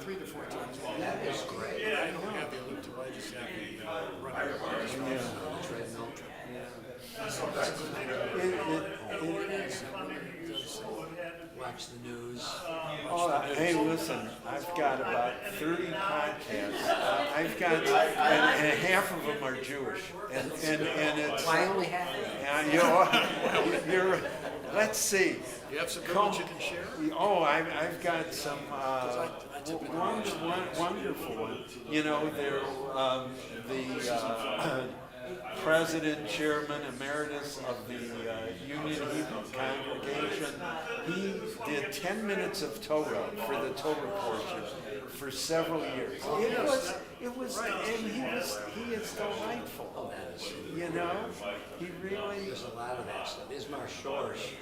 3 to 4 times. That is great. I don't have the elliptical, I just have the running. Treadmill. Watch the news. Hey, listen, I've got about 30 podcasts. I've got, and half of them are Jewish. And it's, I only have you're, let's see. You have some good ones you can share? Oh, I've got some wonderful ones. You know, they're the president, chairman, emeritus of the Union Hebrew Congregation. He did 10 minutes of Torah for the Torah portion for several years. It was, and he is delightful. You know, he really. There's a lot of that stuff. Ismar Shorsh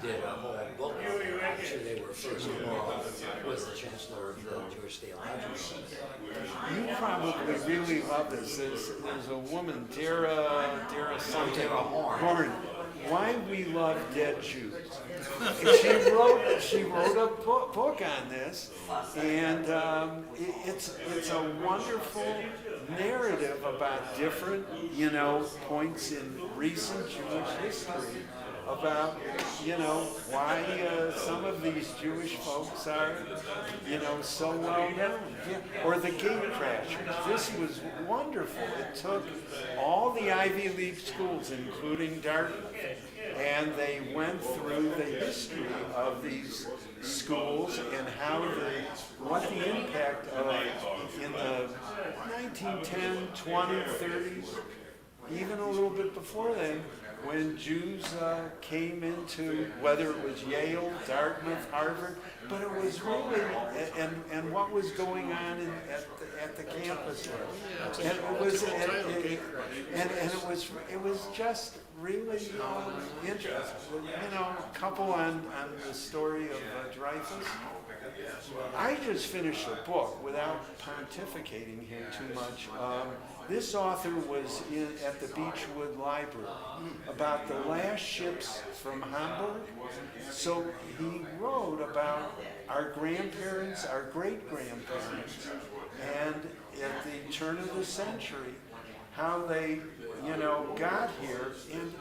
did a whole book. Actually, they were first of all was the chancellor of the Jewish Theological Seminary. You probably really love this. There's a woman, Dara something. Dara Horn. Horn. Why We Love Dead Jews. And she wrote a book on this, and it's a wonderful narrative about different, points in recent Jewish history about, why some of these Jewish folks are, so well known. Yeah. Or the gate crashers. This was wonderful. It took all the Ivy League schools, including Dartmouth, and they went through the history of these schools and what the impact of in the 1910, 20, 30s, even a little bit before then, when Jews came into, whether it was Yale, Dartmouth, Harvard, but it was really, and what was going on at the campus there. And it was just really interesting. A couple on the story of Dreyfus. I just finished a book without pontificating here too much. This author was at the Beechwood Library about the last ships from Hamburg. So he wrote about our grandparents, our great-grandparents, and at the turn of the century, how they, got here. And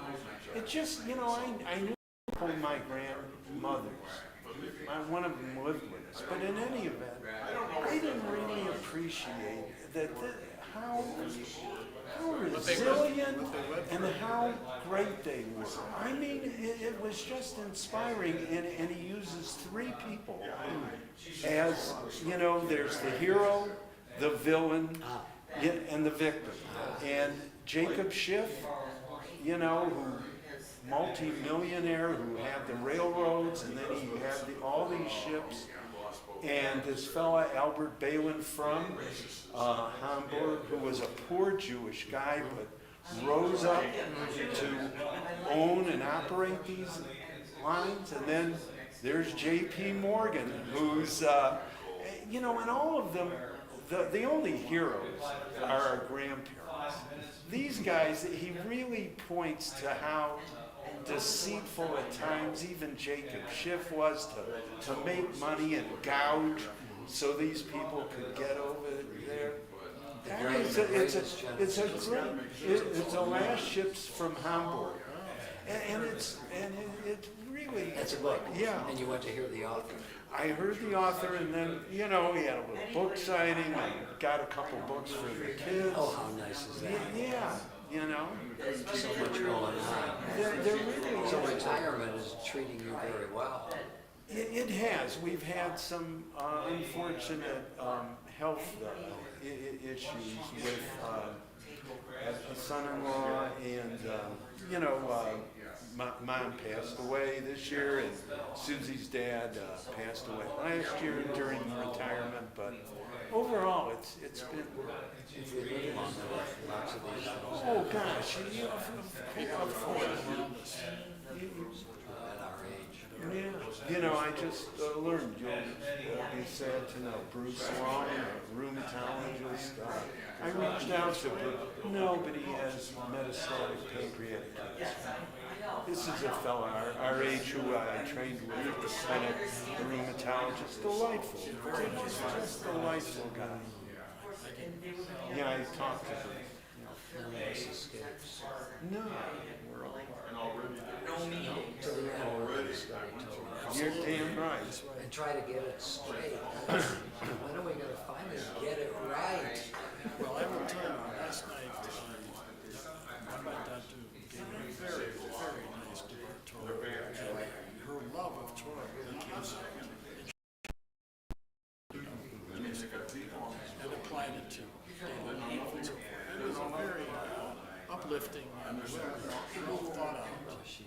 it just, I knew my grandmothers. One of them lived with us. But in any event, I didn't really appreciate how resilient and how great they were. I mean, it was just inspiring, and he uses three people as, there's the hero, the villain, and the victim. And Jacob Schiff, who multi-millionaire who had the railroads, and then he had all these ships. And this fella, Albert Balin from Hamburg, who was a poor Jewish guy, but rose up to own and operate these lines. And then there's J.P. Morgan, who's, and all of them, the only heroes are our grandparents. These guys, he really points to how deceitful at times even Jacob Schiff was to make money and gouge so these people could get over there. It's the last ships from Hamburg, and it really. That's a book. Yeah. And you went to hear the author. I heard the author, and then we had a little book signing. I got a couple books for the kids. Oh, how nice is that? Yeah. So much going on. They're really, So retirement is treating you very well. It has. We've had some unfortunate health issues with a son-in-law, and, mom passed away this year, and Susie's dad passed away last year during retirement, but overall, it's been. If you're living on lots of these things. Oh, gosh, of course. At our age. Yeah, I just learned, you'll be sad to know, Bruce Long, a rheumatologist, I reached out to Bruce. No, but he has metastatic pancreatic cancer. This is a fellow our age who I trained with at the clinic, a rheumatologist, delightful, just delightful guy. Yeah, I talked to him. No, we're all. You're damn right. And try to get it straight. When are we gonna finally get it right? Well, I will tell you, last night, my dad gave me a very, very nice Torah. Her love of Torah really came and applied it to daily life and so forth. It was a very uplifting and well thought out. She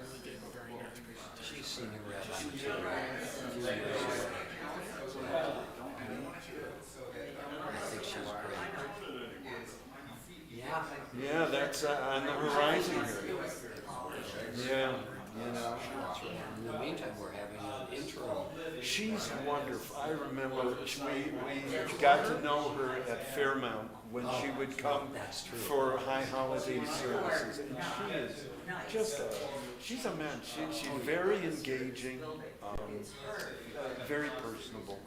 really gave a very nice presentation. She's senior rabbi. I think she's great. Yeah. Yeah, that's on the horizon here. Yeah, That's right. In the meantime, we're having an interim. She's wonderful. I remember we got to know her at Fairmount when she would come for high holiday services. And she is just she's a man. She's very engaging, very personable.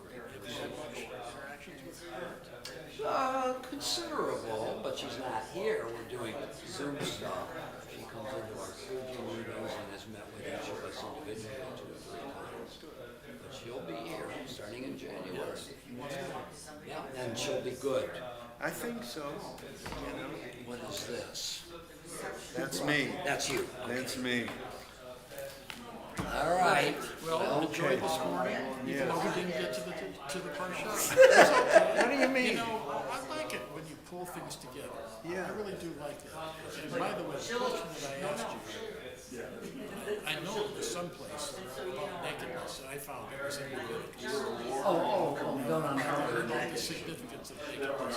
Considerable, but she's not here. We're doing Zoom stuff. She comes into our clergy meetings and has met with each of us individually 2 or 3 times. But she'll be here starting in January. Yeah, and she'll be good. I think so. What is this? That's me. That's you. That's me. All right. Well, enjoy this morning, even though we Yes. didn't get to the parsha. What do you mean? I like it when you pull things together. Yeah. I really do like that. And by the way, the question that I asked you, I know there's some place about nakedness, and I found it was in Leviticus. No. I heard about the significance of nakedness.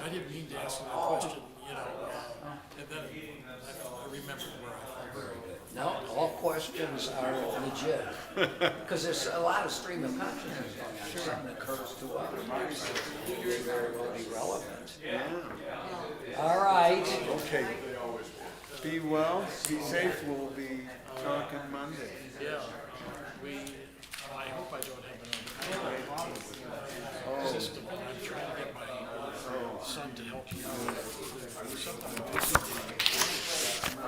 I didn't mean to ask you that question, and then I remembered where I heard it. No, all questions are legit. Because there's a lot of stream of consciousness going on. Something occurs to us. It's very well be relevant. All right. Okay. Be well. Be safe. We'll be talking Monday. Yeah, I hope I don't have another problem with the system, and I'm trying to get my son to help me out. Something I'm busy. I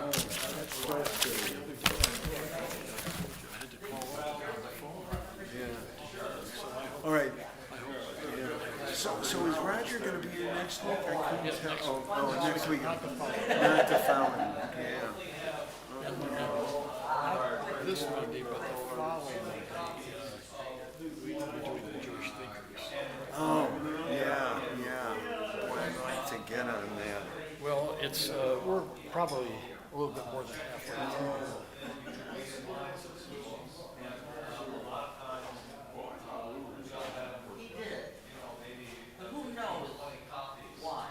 had to call up on the phone. Yeah. All right. Yeah. So is Roger going to be here next week? I couldn't tell. Oh, next week. Not the following. Yeah. Not this Monday, but the following Monday, we're doing the Jewish thinkers. Oh, yeah. Boy, I'd like to get on that. Well, it's we're probably a little bit more than halfway through. He did. But who knows why?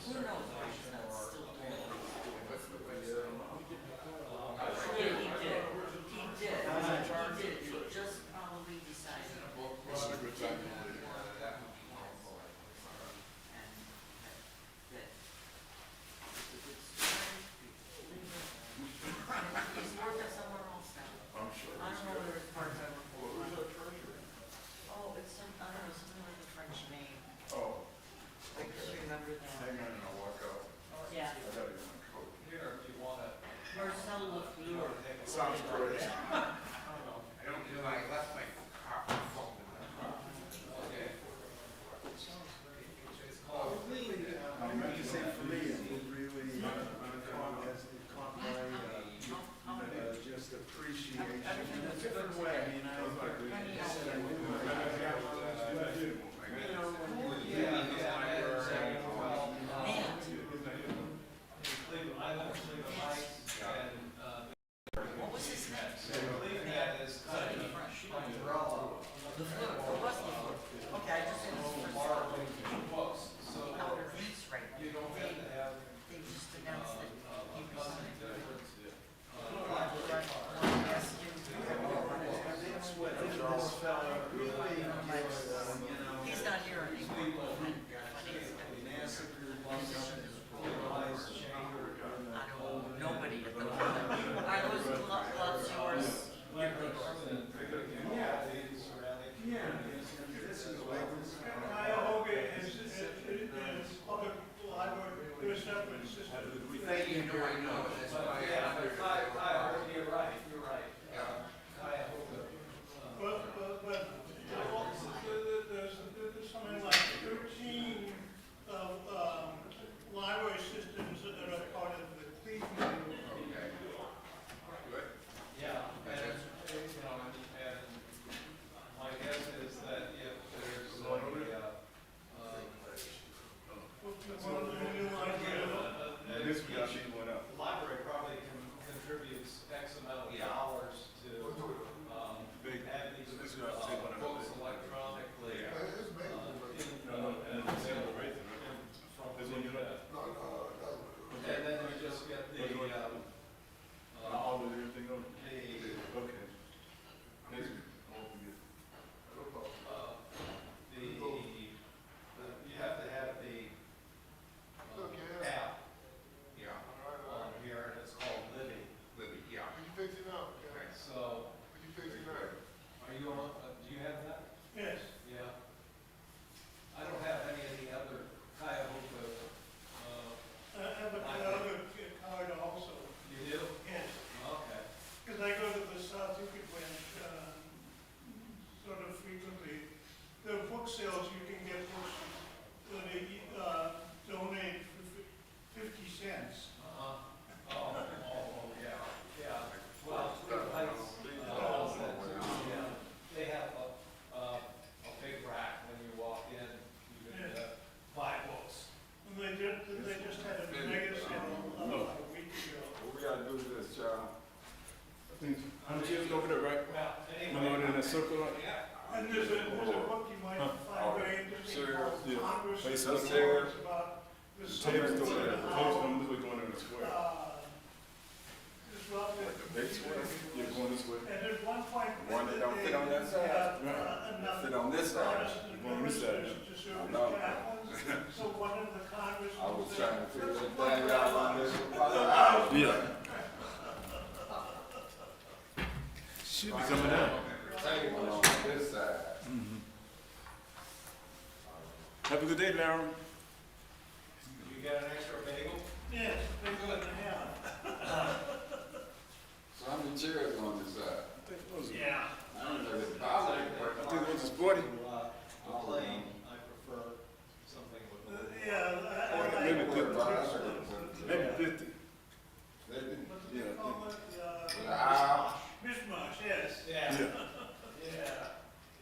Who knows why he's not still doing what he's doing? Yeah, he did. He did. He just probably decided that he didn't. And that it's a good story. He's you know I know, that's why I Yeah, wondered. but you're right, you're right. Cuyahoga. There's something like 13 library systems that are part of the Klein. Okay. Good. Yeah, and, my guess is that if there's One of the new libraries. the library probably contributes X amount of dollars to, have these, books electronically, and then you just get the, you have to have the, app Yeah, on here, and it's called Libby. Libby, yeah. So, are you on, do you have that? Yes. Yeah. I don't have any of the other Cuyahoga, I have a Cuyahoga card also. you do? Yes. Okay. Because I go to the South Yucatan branch sort of frequently. There are book sales, you can get books that they donate for 50 cents. Yeah, yeah. Well, Twin Heights, yeah, they have a big rack when you walk in, you can, buy books. And they just had a mega sale a week ago. What we gotta do is this, child. I'm just over there, right? Well, I'm going in a circle. And there's a book you might find very interesting called Yeah. Congress Face of up the there. Lords about the Tables Soviets over there. and Tables how from this way going in the square. disrupted. Big square. You're going this way. And at one point, One that don't fit on that side. enough Fit on this side. Protestant You're going on this side. ministers to serve I as know. chaplains. So one of the congressmen I was said, trying to figure "Let's that put thing out on this. Yeah. Should be coming out. Table on this side. Have a good day, Larry. You got an extra bagel? Yes, they go in the half. So how many chairs on this side? Yeah. I don't know if it's possible. I think it was a sporty. The plain, I prefer something with a little. Yeah, I like. Maybe 50. Maybe 50. Maybe. What's it Yeah. called? Wow. Mishmash, yes. Yeah. Yeah. Yeah,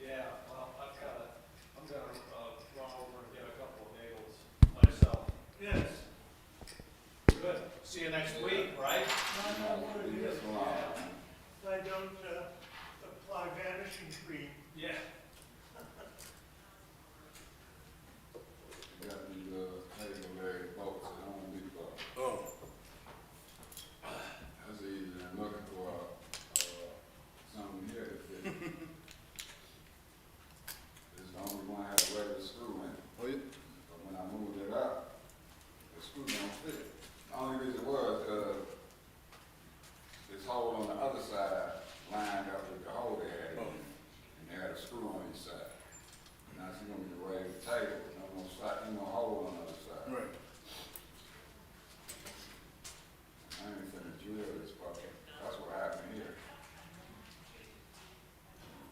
yeah, well, I'm gonna, run over and get a couple of bagels myself. Yes. Good, see you next week, right? Yes, wow. If I don't apply vanishing cream. Yeah. You got these, Hazelberry boats, I don't want to be far. Oh. That's easy, I'm looking for, something here to fit. It's the only one I have a regular screw in. Oh, yeah. But when I moved it up, the screw don't fit. The only reason was, this hole on the other side lined up with the hole they had in it. And they had a screw on each side. Now it's gonna be the regular table, no more slot, no hole on the other side. Right. I ain't finna drill this part. That's what happened here.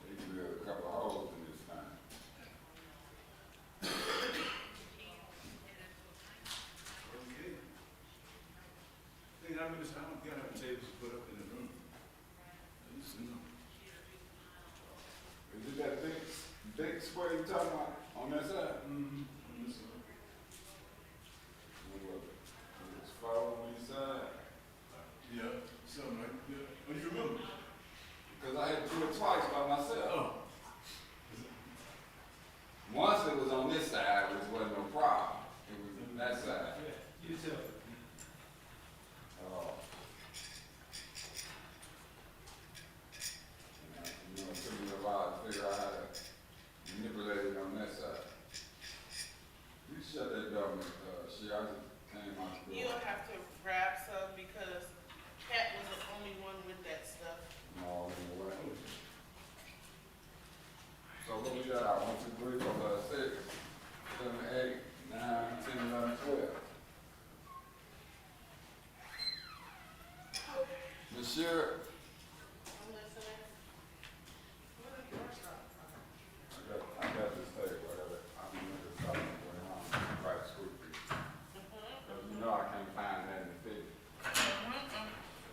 They drilled a couple of holes in this thing. Okay. Think how many tables to put up in the room? I used to know. Is it that big square you talking about on that side? Mm-hmm. On this one. It's four on each side. Yeah, something right. Yeah. Oh, you remember? Because I had to do it twice by myself. Oh. Once it was on this side, which wasn't no problem. It was on that side. You too. Oh. You know, it took me a while to figure out how to manipulate it on that side. You shut that door, she I just came out the door. You'll have to grab some because Kat was the only one with that stuff. No, anyway. So what we got? 1, 2, 3, 4, 5, 6, 7, 8, 9, 10, 11, 12. sure? I'm listening. Where did yours come from? I got this tape. I'm in the stuff going on private school fees. But you know I can't find that in the figure.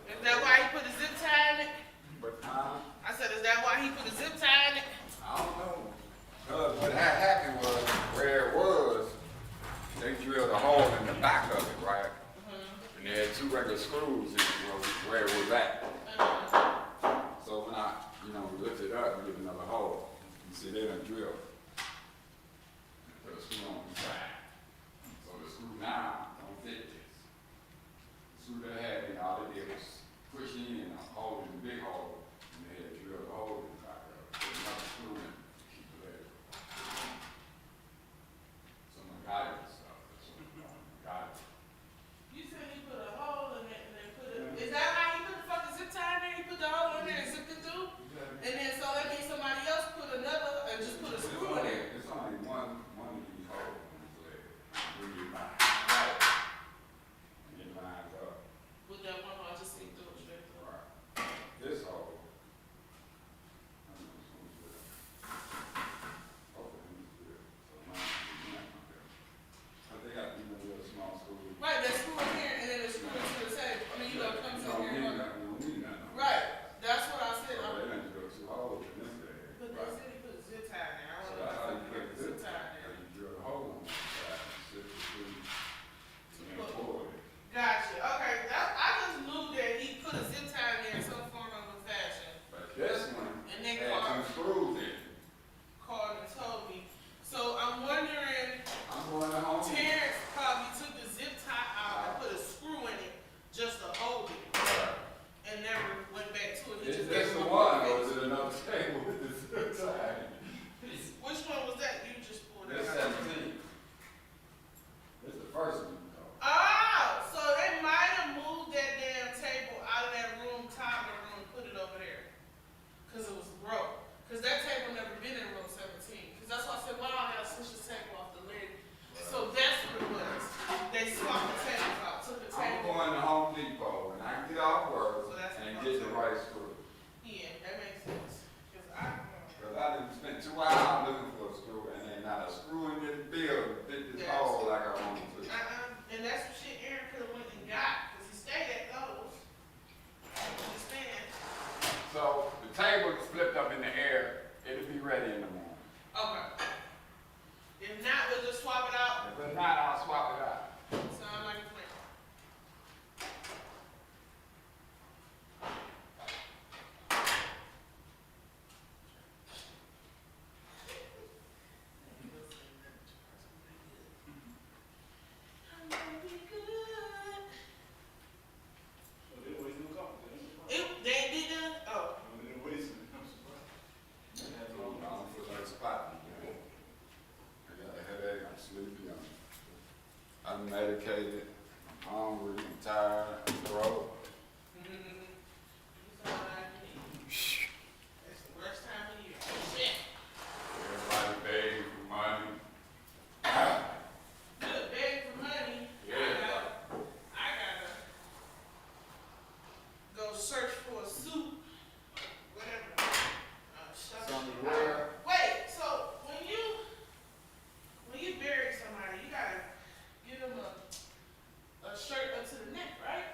Is that why he put a zip tie in it? But I said, is that why he put a zip tie in it? I don't know. Cause what had happened was where it was, they drilled a hole in the back of it, right? And they had 2 regular screws in where it was at. So when I, lift it up and give another hole, you see they done drilled. Put a screw on the side. So the screw now don't fit this. The screw they had, all they did was push in a hole in the big hole, and they had drilled a hole in the back of it. Put another screw in to keep it there. Someone got it and stuff. Someone got it. You said he put a hole in it and then put it. Is that how he put the fucking zip tie in there? He put the hole in there and zipped it through? And then so that means somebody else put another and just put a screw in there. It's only one of these holes in this leg. When you line right, and it lines up. With that one hole, just see through it straight through. Right. This hole, I don't know which one's good. Okay, this is good. So mine is not up there. But they got even a little small screw. Right, that screw in here and then the screw into the table. I mean, you know, it comes in No, we here. ain't got, we don't need nothing. Right, that's what I said. So they done drilled 2 holes in this leg. But they said he put a zip tie in there. I So don't that's how know you if put he put a the zip tie in there. You drill a hole on the side, slip the screw, and then pull it. Gotcha. Okay, I just knew that he put a zip tie in there in some form of a fashion. But this one And then had 2 screws in it. called and told me. So I'm wondering, I'm going to home. Terrence probably took the zip tie out and put a screw in it just to hold it and never went back to it. He Is just this gave the it one, a or is it another table with the zip tie? Which one was that you just pulled This out? 17. This is the first one. Oh, so they might have moved that damn table out of that room, toddler room, and put it over there. Cause it was broke. Cause that table never been in room 17. Cause that's why I said, wow, I gotta switch the table off the lid. So that's what it was. They swapped the tables out, took the I'm table. going to Home Depot, and I can get off work So that's and what get I'm the right screw. Yeah, that makes sense. Cause I, Because I done spent 2 hours looking for a screw, and then not a screw in this bill fit this Yes. hole like I wanted to. and that's some shit Aaron could've went and got, cause he stayed at those. Understand? So the table is flipped up in the air. It'll be ready in the morning. Okay. If not, we'll just swap it out. If not, I'll swap it out. Sound like a plan. I'm gonna be good. So they always do come, They didn't. Oh. they always, I'm surprised. I don't feel like spotting. I got a headache. I'm sleepy. I'm medicated. I'm hungry. I'm tired. I'm broke. It's the worst time of year. Shit. Everybody begging for money. Good, beg for money. Yeah. I gotta go search for a suit. Whatever. Shut Something up. to wear. Wait, so when you bury somebody, you gotta give them a shirt up to the neck, right?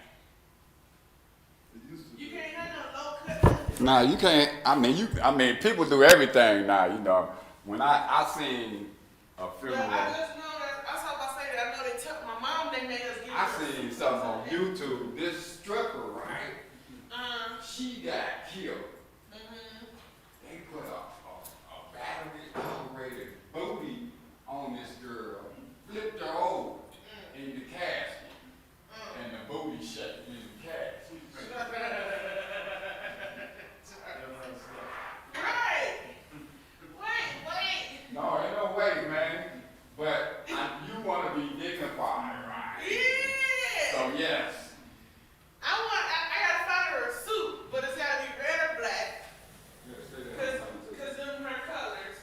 You can't have no low cut. Nah, you can't. I mean, people do everything now. When I seen a funeral, I just know that. I was about to say that. I know they took my mom. They made us get. I seen something on YouTube. This stripper, right? She got killed. They put a battery operated booty on this girl, flipped her over in the casket, and the booty shut in the casket. Right. Wait. No, ain't no way, man. But you want to be dignified, right? Yeah. So yes. I gotta find her a suit, but it's gotta be red or black. Cause them her colors.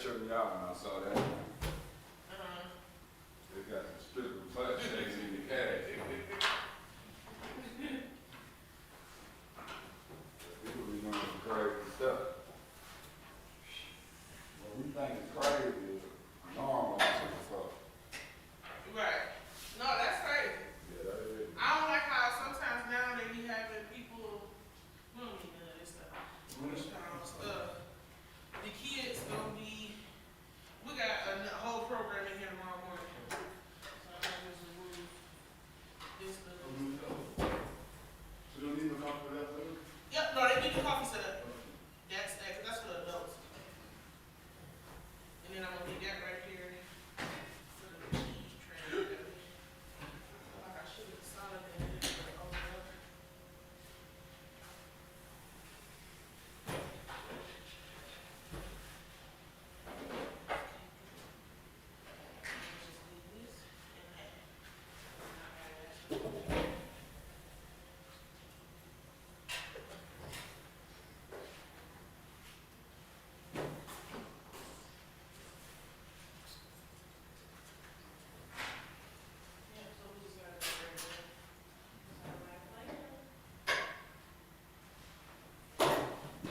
tripped me out when I saw that. They got the stripper butt shakes in the cash. People be doing some crazy stuff. What we think is crazy is normal to the fuck. Right. No, that's crazy. Yeah, that is. I don't like how sometimes now they be having people, we don't need none of this stuff. The kids gonna be, we got a whole program in here tomorrow morning. So I think there's a rule. This the. So don't need no coffee for that, though? Yep, no, they get the coffee set up. That's for the adults. And then I'm gonna leave that right here for the cheese train. Like I should have decided that it was over there. Just leave this and that. Yeah, so we just gotta go right there.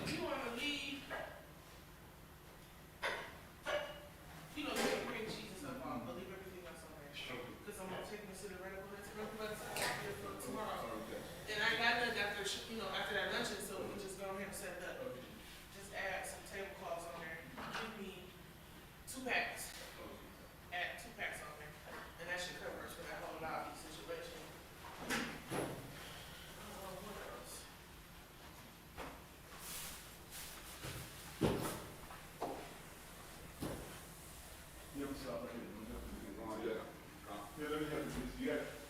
If you wanna leave, you know, you can bring cheese and stuff off, but leave everything else on there. Cause I'm gonna take this to the radical, that's here for tomorrow. And I got none after, after that luncheon, so we can just go ahead and set it up. Just add some tablecloths on there. Give me 2 packs. Add 2 packs on there. And that should cover us for that whole lobby situation. What else? You ever saw that? Yeah. Yeah, let me have this. You got it.